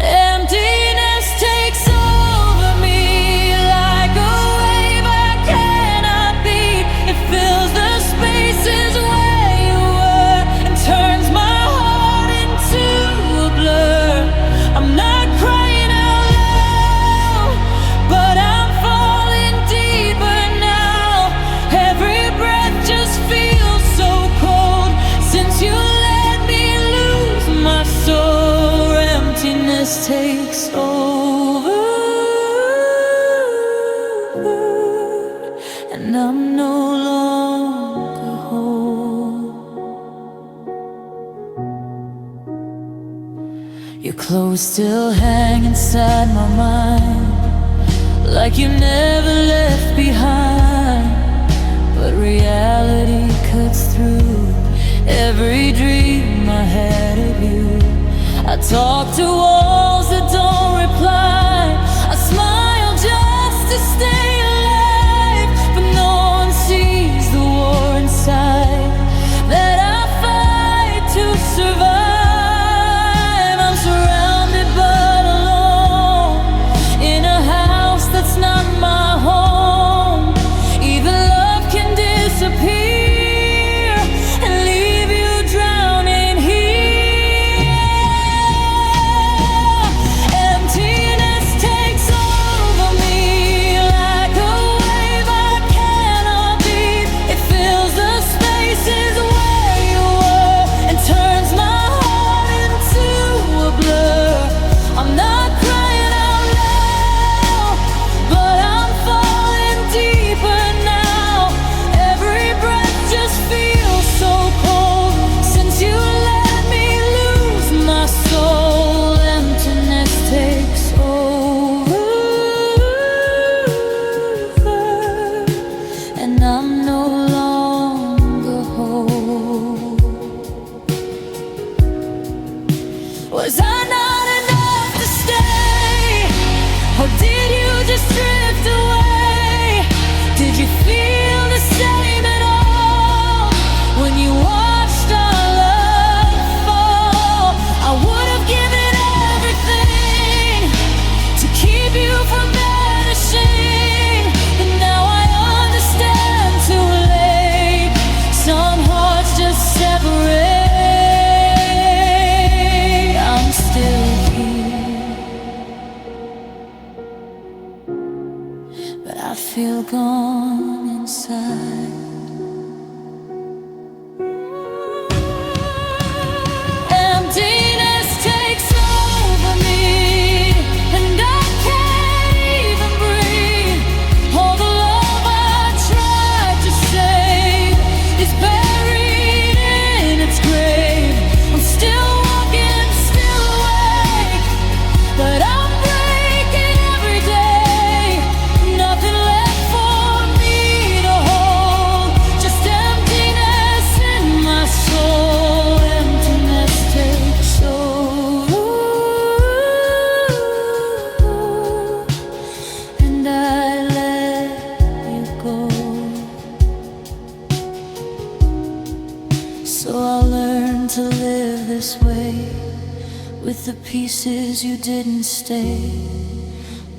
Emptiness takes over me like a wave I cannot beat. It fills the spaces where you were and turns my I'm not crying out loud, but I'm falling deeper now. Every breath just feels so cold since you let me lose my soul. Emptiness takes over, and I'm no longer whole. Your clothes still hang inside my mind, like you never left behind. But reality cuts through every dream I had of you. I talk to walls that don't reply. I smile just to stay alive, but no one sees the war inside that I fight to survive. Was I not enough to stay? Or did you just drift away? Did you feel the same at all when you watched our love fall? I would have given everything to keep you from vanishing, but now I understand too late. Some hearts just separate. I feel gone inside. Emptiness takes over me, and I can't even breathe. All the love I tried to save is buried in its grave. I'm still walking, still awake, but I'm breaking every day. Nothing left for me to hold, just emptiness in my soul. Emptiness takes over, and I let you go. So I'll learn to live this way, with the pieces you didn't stay.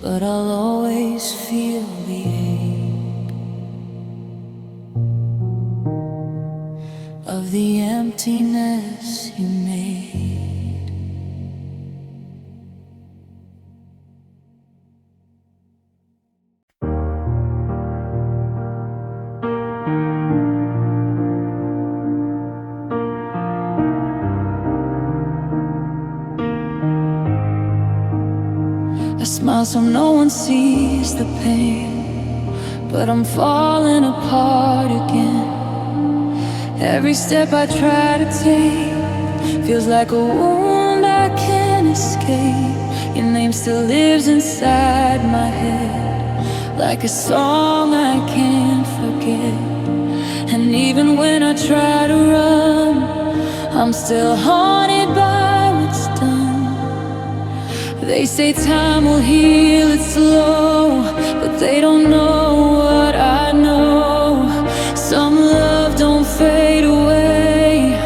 But I'll always feel the ache of the emptiness you made. I smile so no one sees the pain, but I'm falling apart again. Every step I try to take feels like a wound I can't escape. Your name still lives inside my head, like a song I can't forget. And even when I try to run, I'm still haunted by what's done. They say time will heal it slow, but they don't know what I know. Some love don't fade away,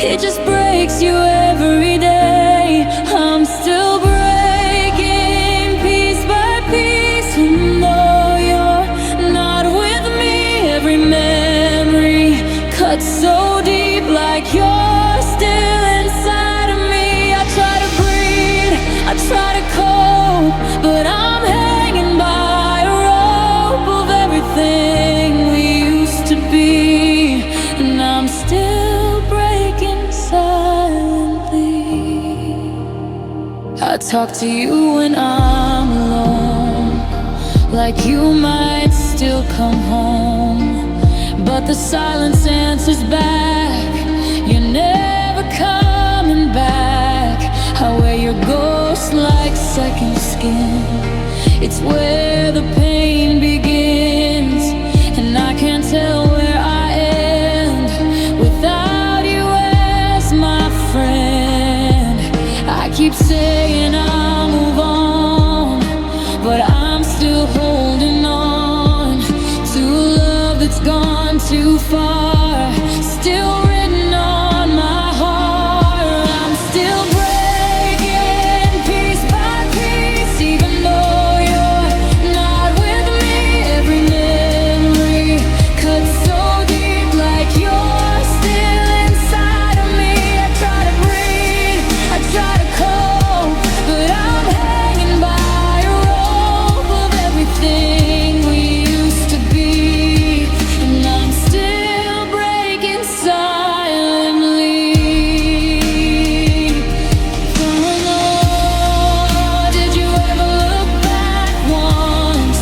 it just breaks you every day. I'm still breaking piece by piece, and though you're not with me, every memory cuts so deep, like you're still inside of me. I try to breathe, I try to cope, but I'm hanging by a rope of everything we used to be, and I'm still breaking silently. I talk to you when I'm alone, like you might still come home, but the silence answers back. You're never coming back. I wear your ghost like second skin. It's where the pain begins, and I can't tell where I end without you as my friend. I keep saying I'll move on, but I'm still holding on to a love that's gone too far, still written on my heart. I'm still breaking piece by piece, even though you're not with me. Every memory cuts so deep, like you're still inside of me. I try to breathe, I try to cope, but I'm hanging by a rope of everything we used to be, and I'm still breaking silently. Oh, did you ever look back once,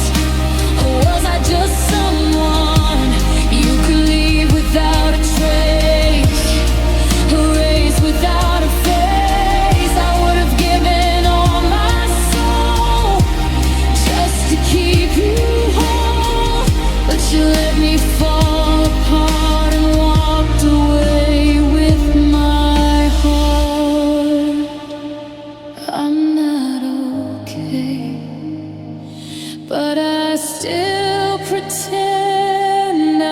or was I just someone you could leave without a trace, erase without a face? I would have given all my soul just to keep you whole, but you let me fall apart and walked away with my heart. I'm not okay, but I still pretend I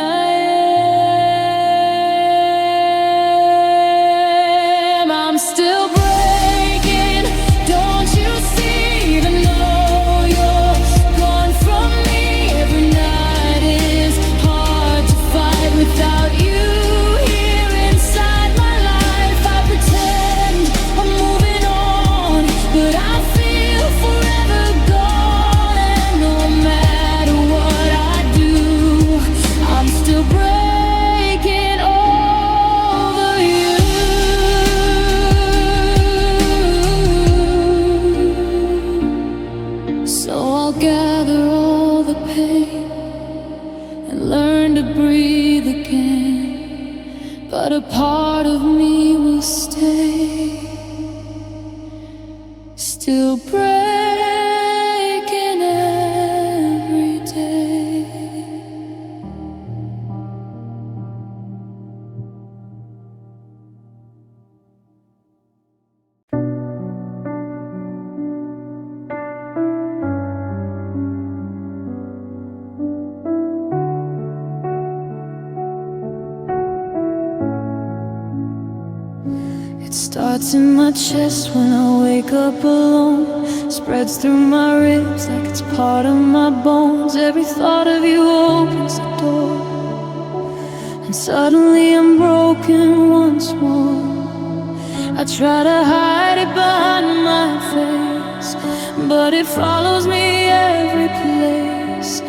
am. I'm still breaking, don't you see? Even though you're gone from me, every night is hard to fight without you here inside my life. I pretend I'm moving on, but I feel forever gone. And no matter what I do, I'm still breaking over you. So I'll gather all the pain and learn to breathe again, but a part of me will stay, still breaking every day. It starts in my chest when I wake up alone, spreads through my ribs like it's part of my bones. Every thought of you opens the door, and suddenly I'm broken once more. I try to hide it behind my face, but it follows me every place,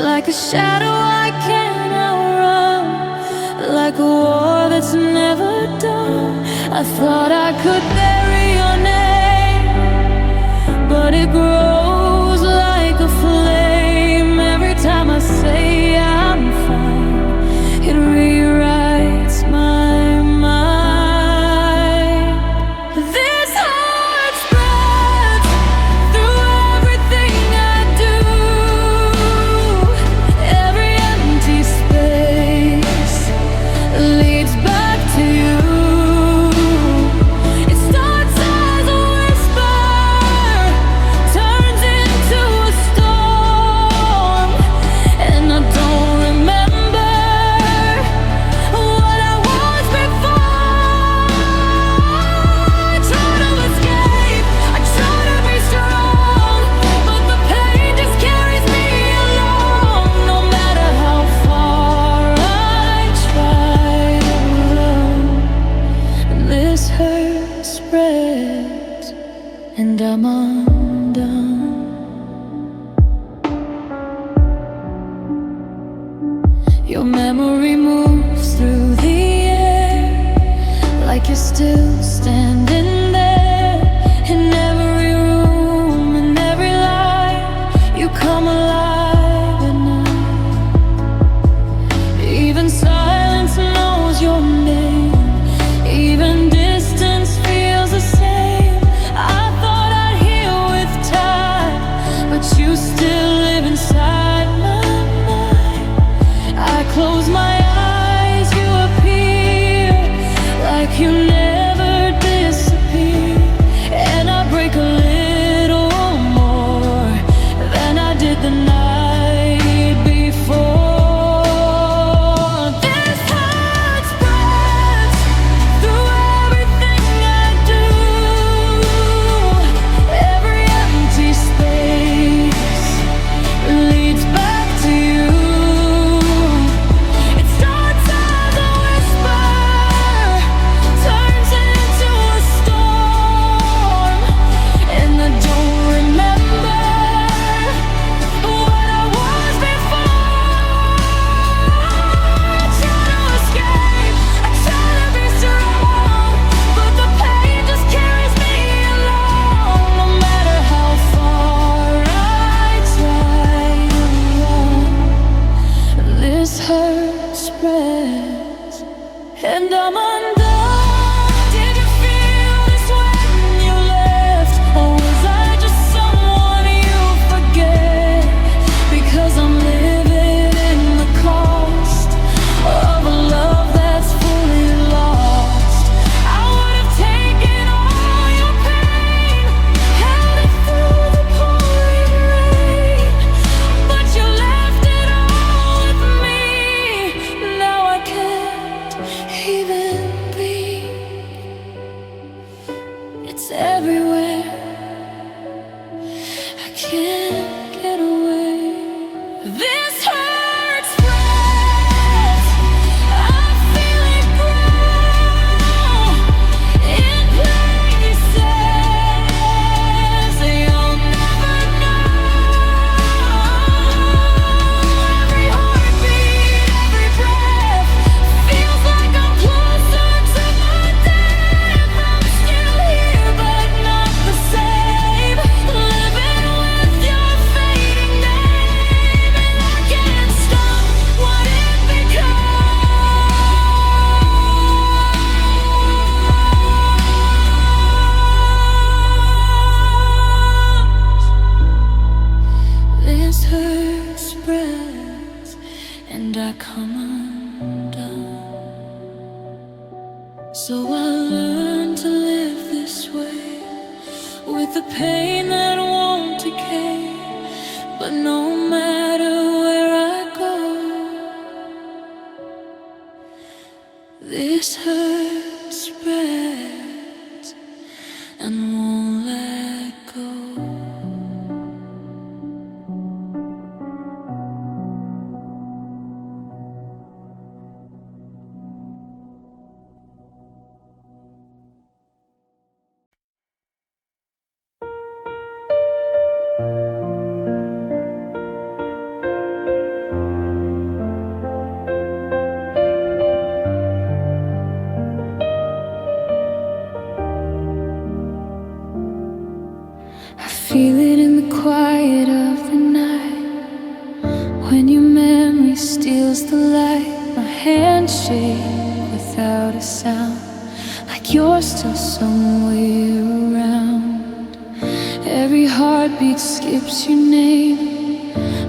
like a shadow I can't outrun, like a war that's never done. I thought I could bury your name, but it grows but you still live inside my mind. I close my eyes, you appear like you never disappear, and I break a little more than I did the night before. This heart spreads through everything I do. Every empty space leads back to you. It starts as a whisper, turns into a storm, and I don't remember what I was before. I try to escape, I try to be strong, but the pain just carries me along. No matter how far I try to run, this hurt spreads, and I'm undone. Did you feel this when you left, or was I just someone you forget? Because I'm living in the cost of a love that's fully lost. I would have taken all your pain, held it through the pouring rain, but you left it all with me. Now I can't even breathe. It's everywhere, I can't get away. This hurt spreads, I feel it grow in places you'll never know. Every heartbeat, every breath feels like I'm closer to my death. I'm still here, but not the same. Living with your fading name, and I can't stop what it becomes. This hurt spreads, and I come undone. So I learned to live this way, with the pain that won't decay. But no matter where I go, this hurt spreads and won't let go. I feel it in the quiet of the night, when your memory steals the light. My hands shake without a sound, like you're still somewhere around. Every heartbeat skips your name,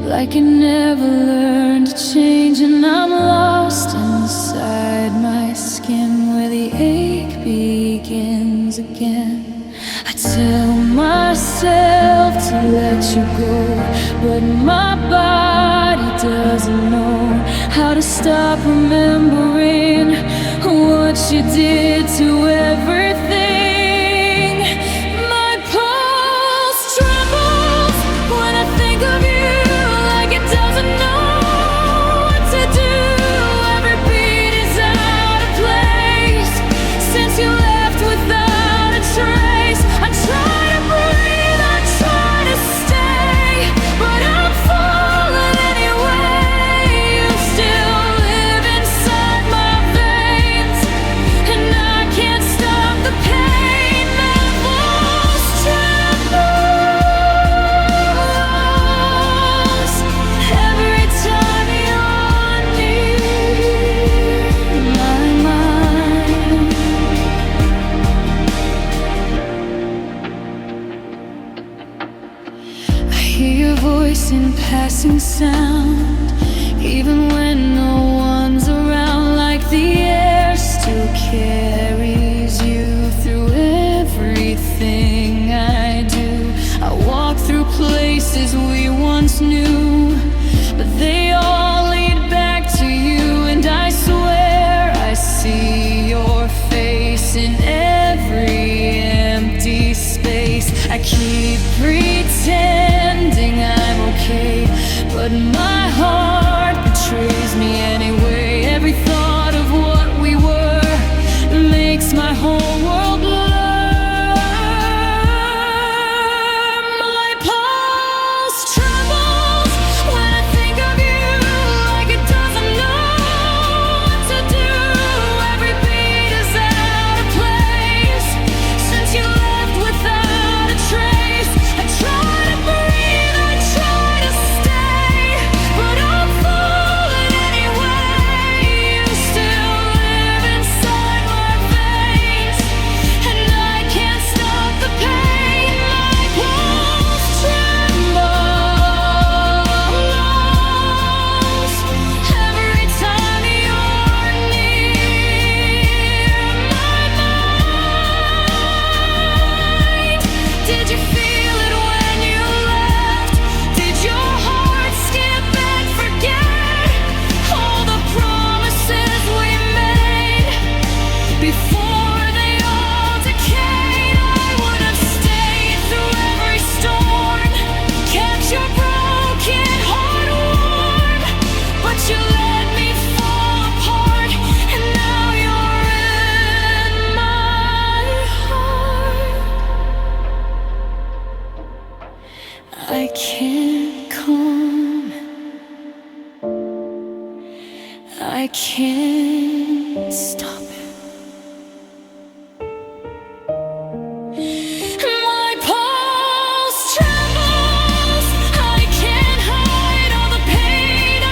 like you never learned to change. And I'm lost inside my skin, where the ache begins again. I tell myself to let you go, but my body doesn't know how to stop remembering what you did to everything. My pulse trembles when I think of you, like it doesn't know what to do. Every beat is out of place since you left without a trace. I try to breathe, I try to stay, but I'm falling anyway. You still live inside my veins, and I can't stop the pain. hear your voice in passing sound, even when no one's around, like the air still carries you through everything I do. I walk through places we once knew, but they all lead back to you. And I swear I see your face in every empty space. I keep pretending I'm okay, but my heart betrays me anyway. Every thought of what we were makes my whole world blur. My pulse trembles when I think of you, like it doesn't know what to do. Every beat is out of place since you left without a trace. I try to breathe, I try to stay, but I'm falling anyway. You still live inside my veins, and I can't stop the pain. My pulse trembles every time you're near my mind. Did you feel it when you left? Did your heart skip and forget all the promises we made before they all decayed? I would have stayed through every storm, kept your broken heart warm, but you let me fall apart, and now you're in my heart. I can't come, I can't stop it. My pulse trembles, I can't hide all the pain I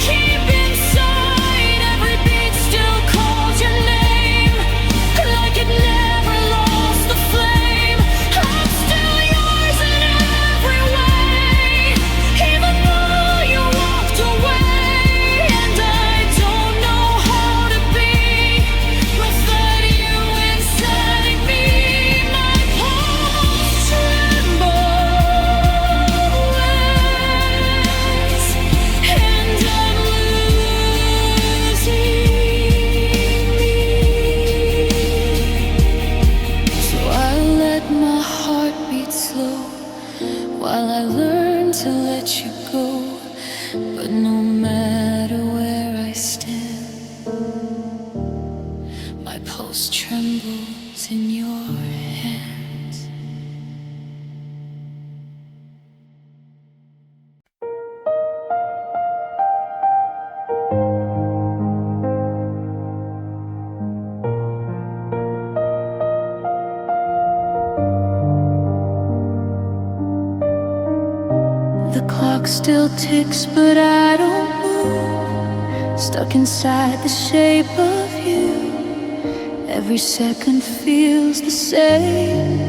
keep inside. Every beat still calls your name, like it never lost the flame. I'm still yours in every way, even though you walked away. And I don't know how to be without you inside me. My pulse trembles, and I'm losing me. So I let my heart beat slow while I learn to let you go. But no matter where I stand, my pulse trembles in your hands. The clock still ticks, but I don't move, stuck inside the shape of you. Every second feels the same,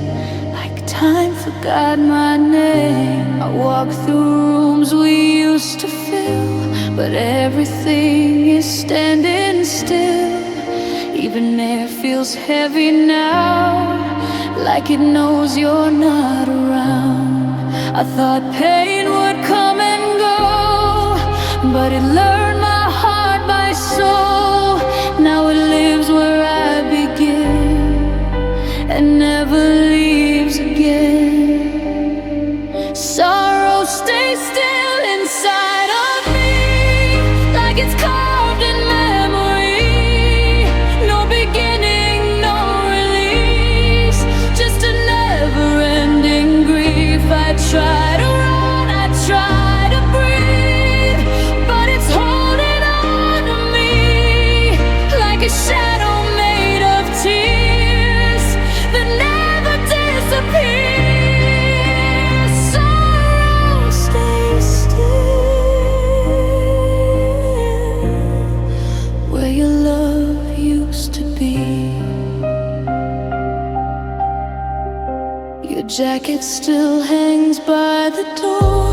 like time forgot my name. I walk through rooms we used to fill, but everything is standing still. Even air feels heavy now, like it knows you're not around. I thought pain would come and go, but it learned my heart by soul. Now it lives where I begin and never leaves again. Sorrow stays still inside of me, like it's carved in memory. No beginning, no release, just a never-ending grief. I try to run, I try to breathe, but it's holding on to me like a shadow made of tears that never disappears. Sorrow stays still where your love used to be. Your jacket still hangs by the door.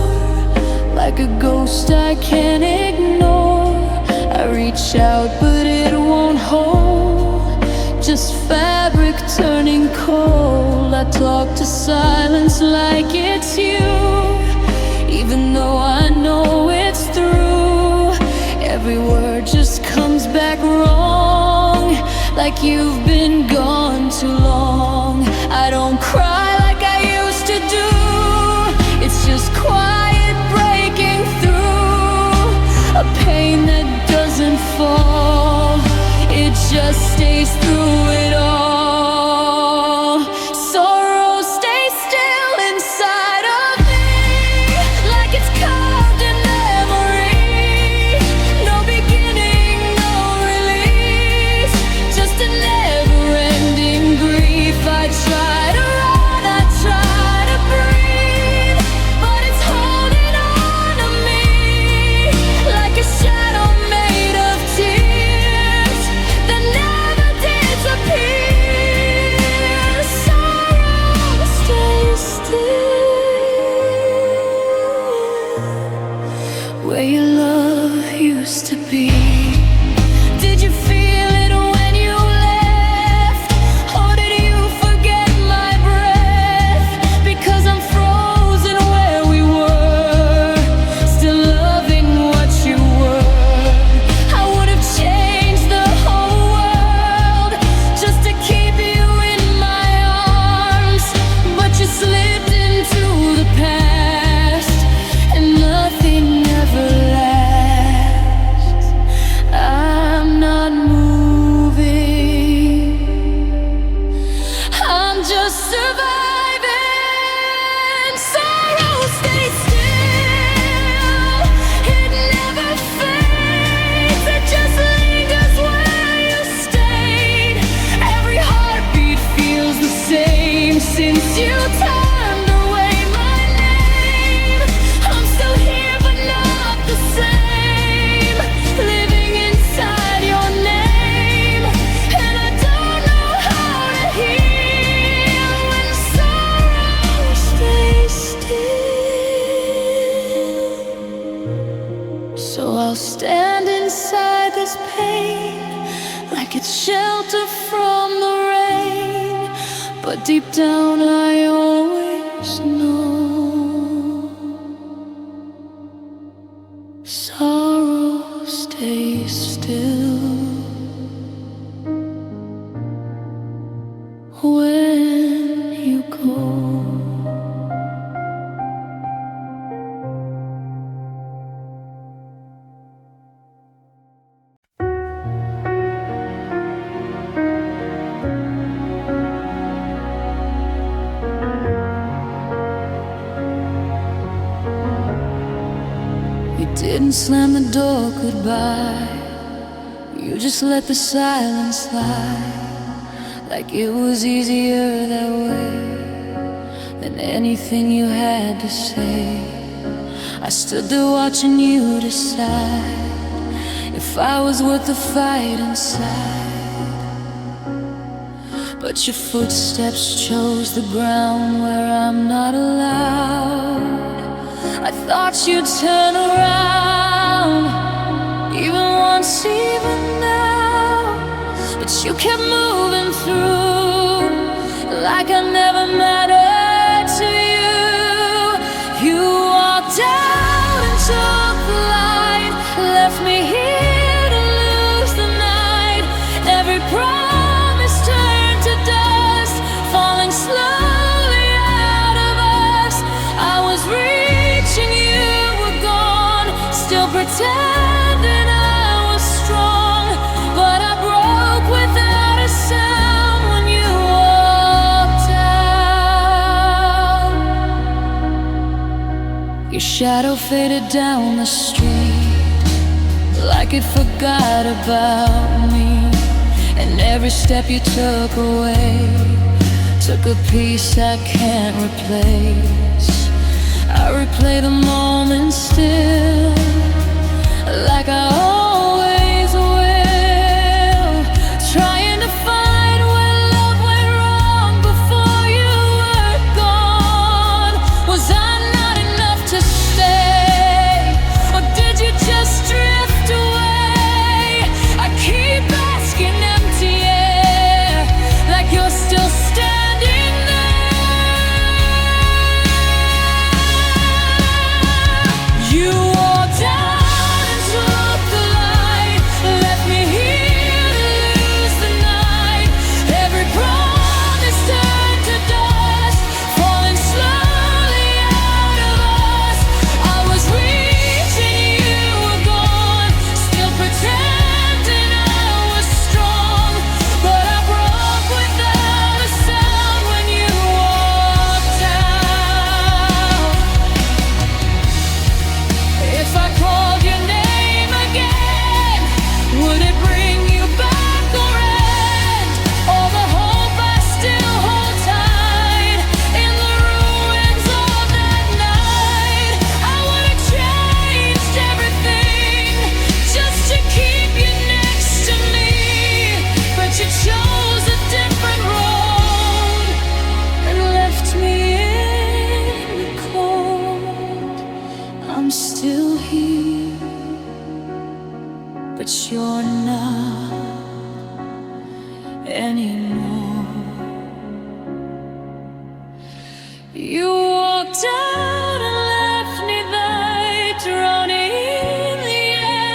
like a ghost I can't ignore. I reach out but it won't hold, just fabric turning cold. I talk to silence like it's you, even though I know it's through. Every word just comes back wrong, like you've been gone too long. I don't cry like I used to do, it's just quiet breaking through. A pain that doesn't fall, it just stays through it all. Sorrow stays still inside of me, like it's carved in memory. No beginning, no release, just a never-ending grief. I try to run, I try to breathe, but it's holding on to me like a shadow made of tears that never disappear. Sorrow stays still, where your love used to be. Did you feel it when you left, or did you forget my breath? Because I'm frozen where we were, still loving what you were. I would have changed the whole world just to keep you in my arms, but you slipped into the past, and nothing ever lasts. I'm not moving, I'm just surviving. Sorrow stays still, it never fades, it just lingers where you stayed. Every heartbeat feels the same since you turned away my name. I'm still here but not the same, living inside your name. And I don't know how to heal when sorrow stays still. So I'll stand inside this pain like it's shelter from the rain, but deep down I always know sorrow stays still when you go. You didn't slam the door goodbye, you just let the silence slide, like it was easier that way than anything you had to say. I stood there watching you decide if I was worth the fight inside, but your footsteps chose the ground where I'm not allowed. I thought you'd turn around, even once, even now, but you kept moving through like I never mattered to you. You walked out and took the light, left me here to lose the night. Every promise turned to dust, falling slowly out of us. I was reaching, you were gone, still pretending I was strong, but I broke without a sound when you walked out. Your shadow faded down the street like it forgot about me, and every step you took away took a piece I can't replace. I replay the moment still, like I always will, trying to find where love went wrong before you were gone. Was I not enough to stay? I'm still here, but you're not anymore. You walked out and left me there, drowning in the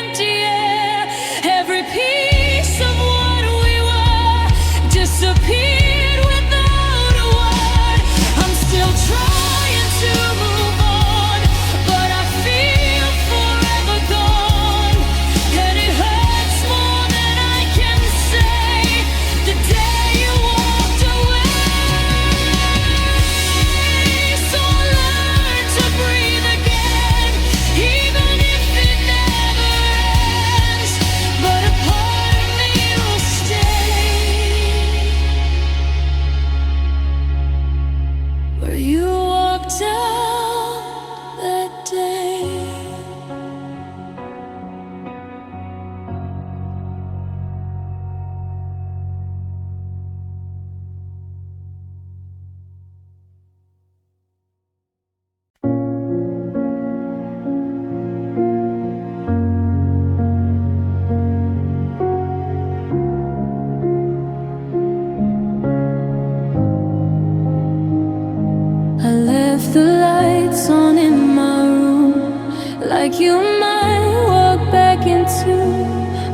empty air. Every piece of what we were disappeared without a word. I'm still trying to move on, but I feel forever gone, and it hurts more than I can say. The day you walked away, so I learned to breathe again, even if it never ends. But a part of me will stay where you walked out that day. I left the lights on in my room, like you might walk back into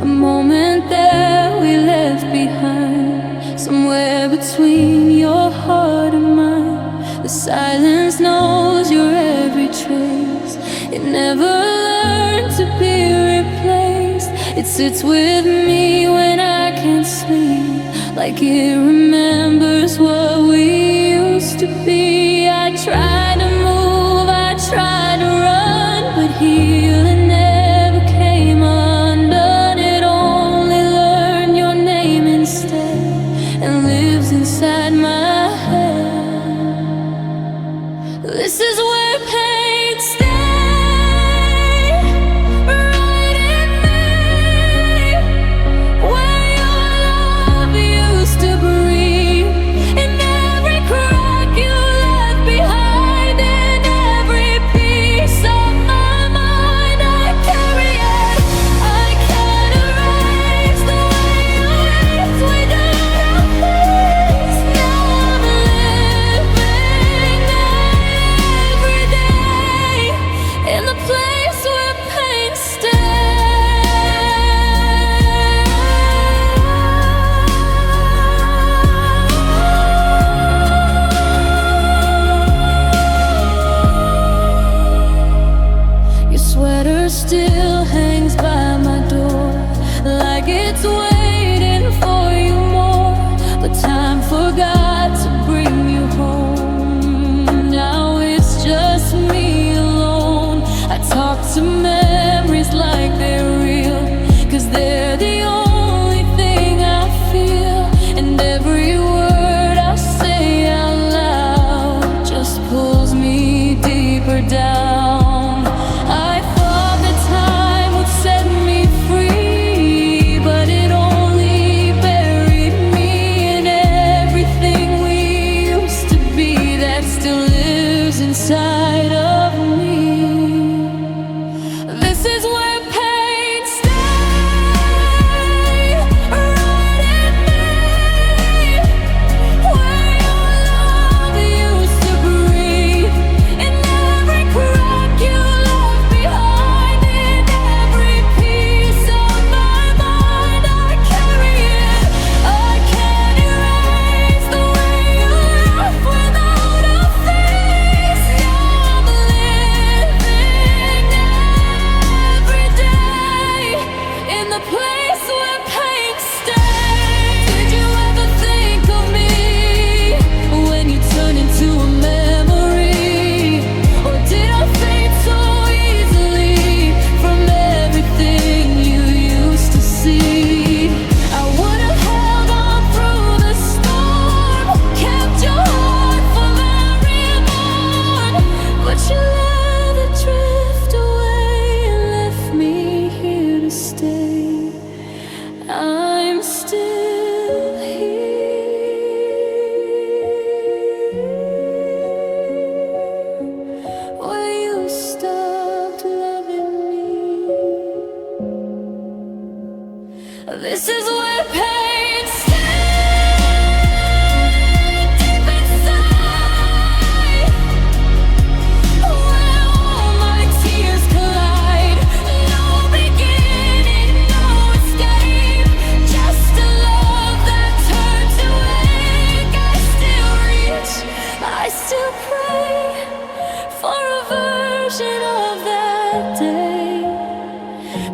a moment that we left behind, somewhere between your heart and mine. The silence knows your every trace. It never learned to be replaced. It sits with me when I can't sleep, like it remembers what we used to be. I try to move, I try to run, but healing never came undone. It only learned your name instead and lives inside my head. This is where pain stays, right in me, where your love used to breathe, in every crack you left behind, and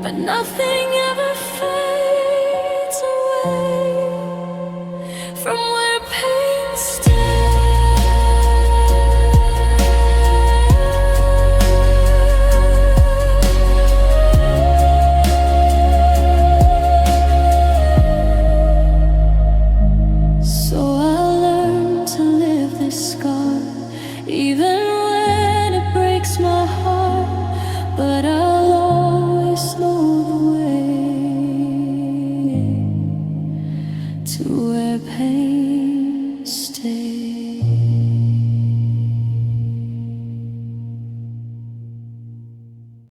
but nothing ever fades away from where pain stays. So I learned to live this scar, even when it breaks my heart, but I'll always know the way to where pain stays.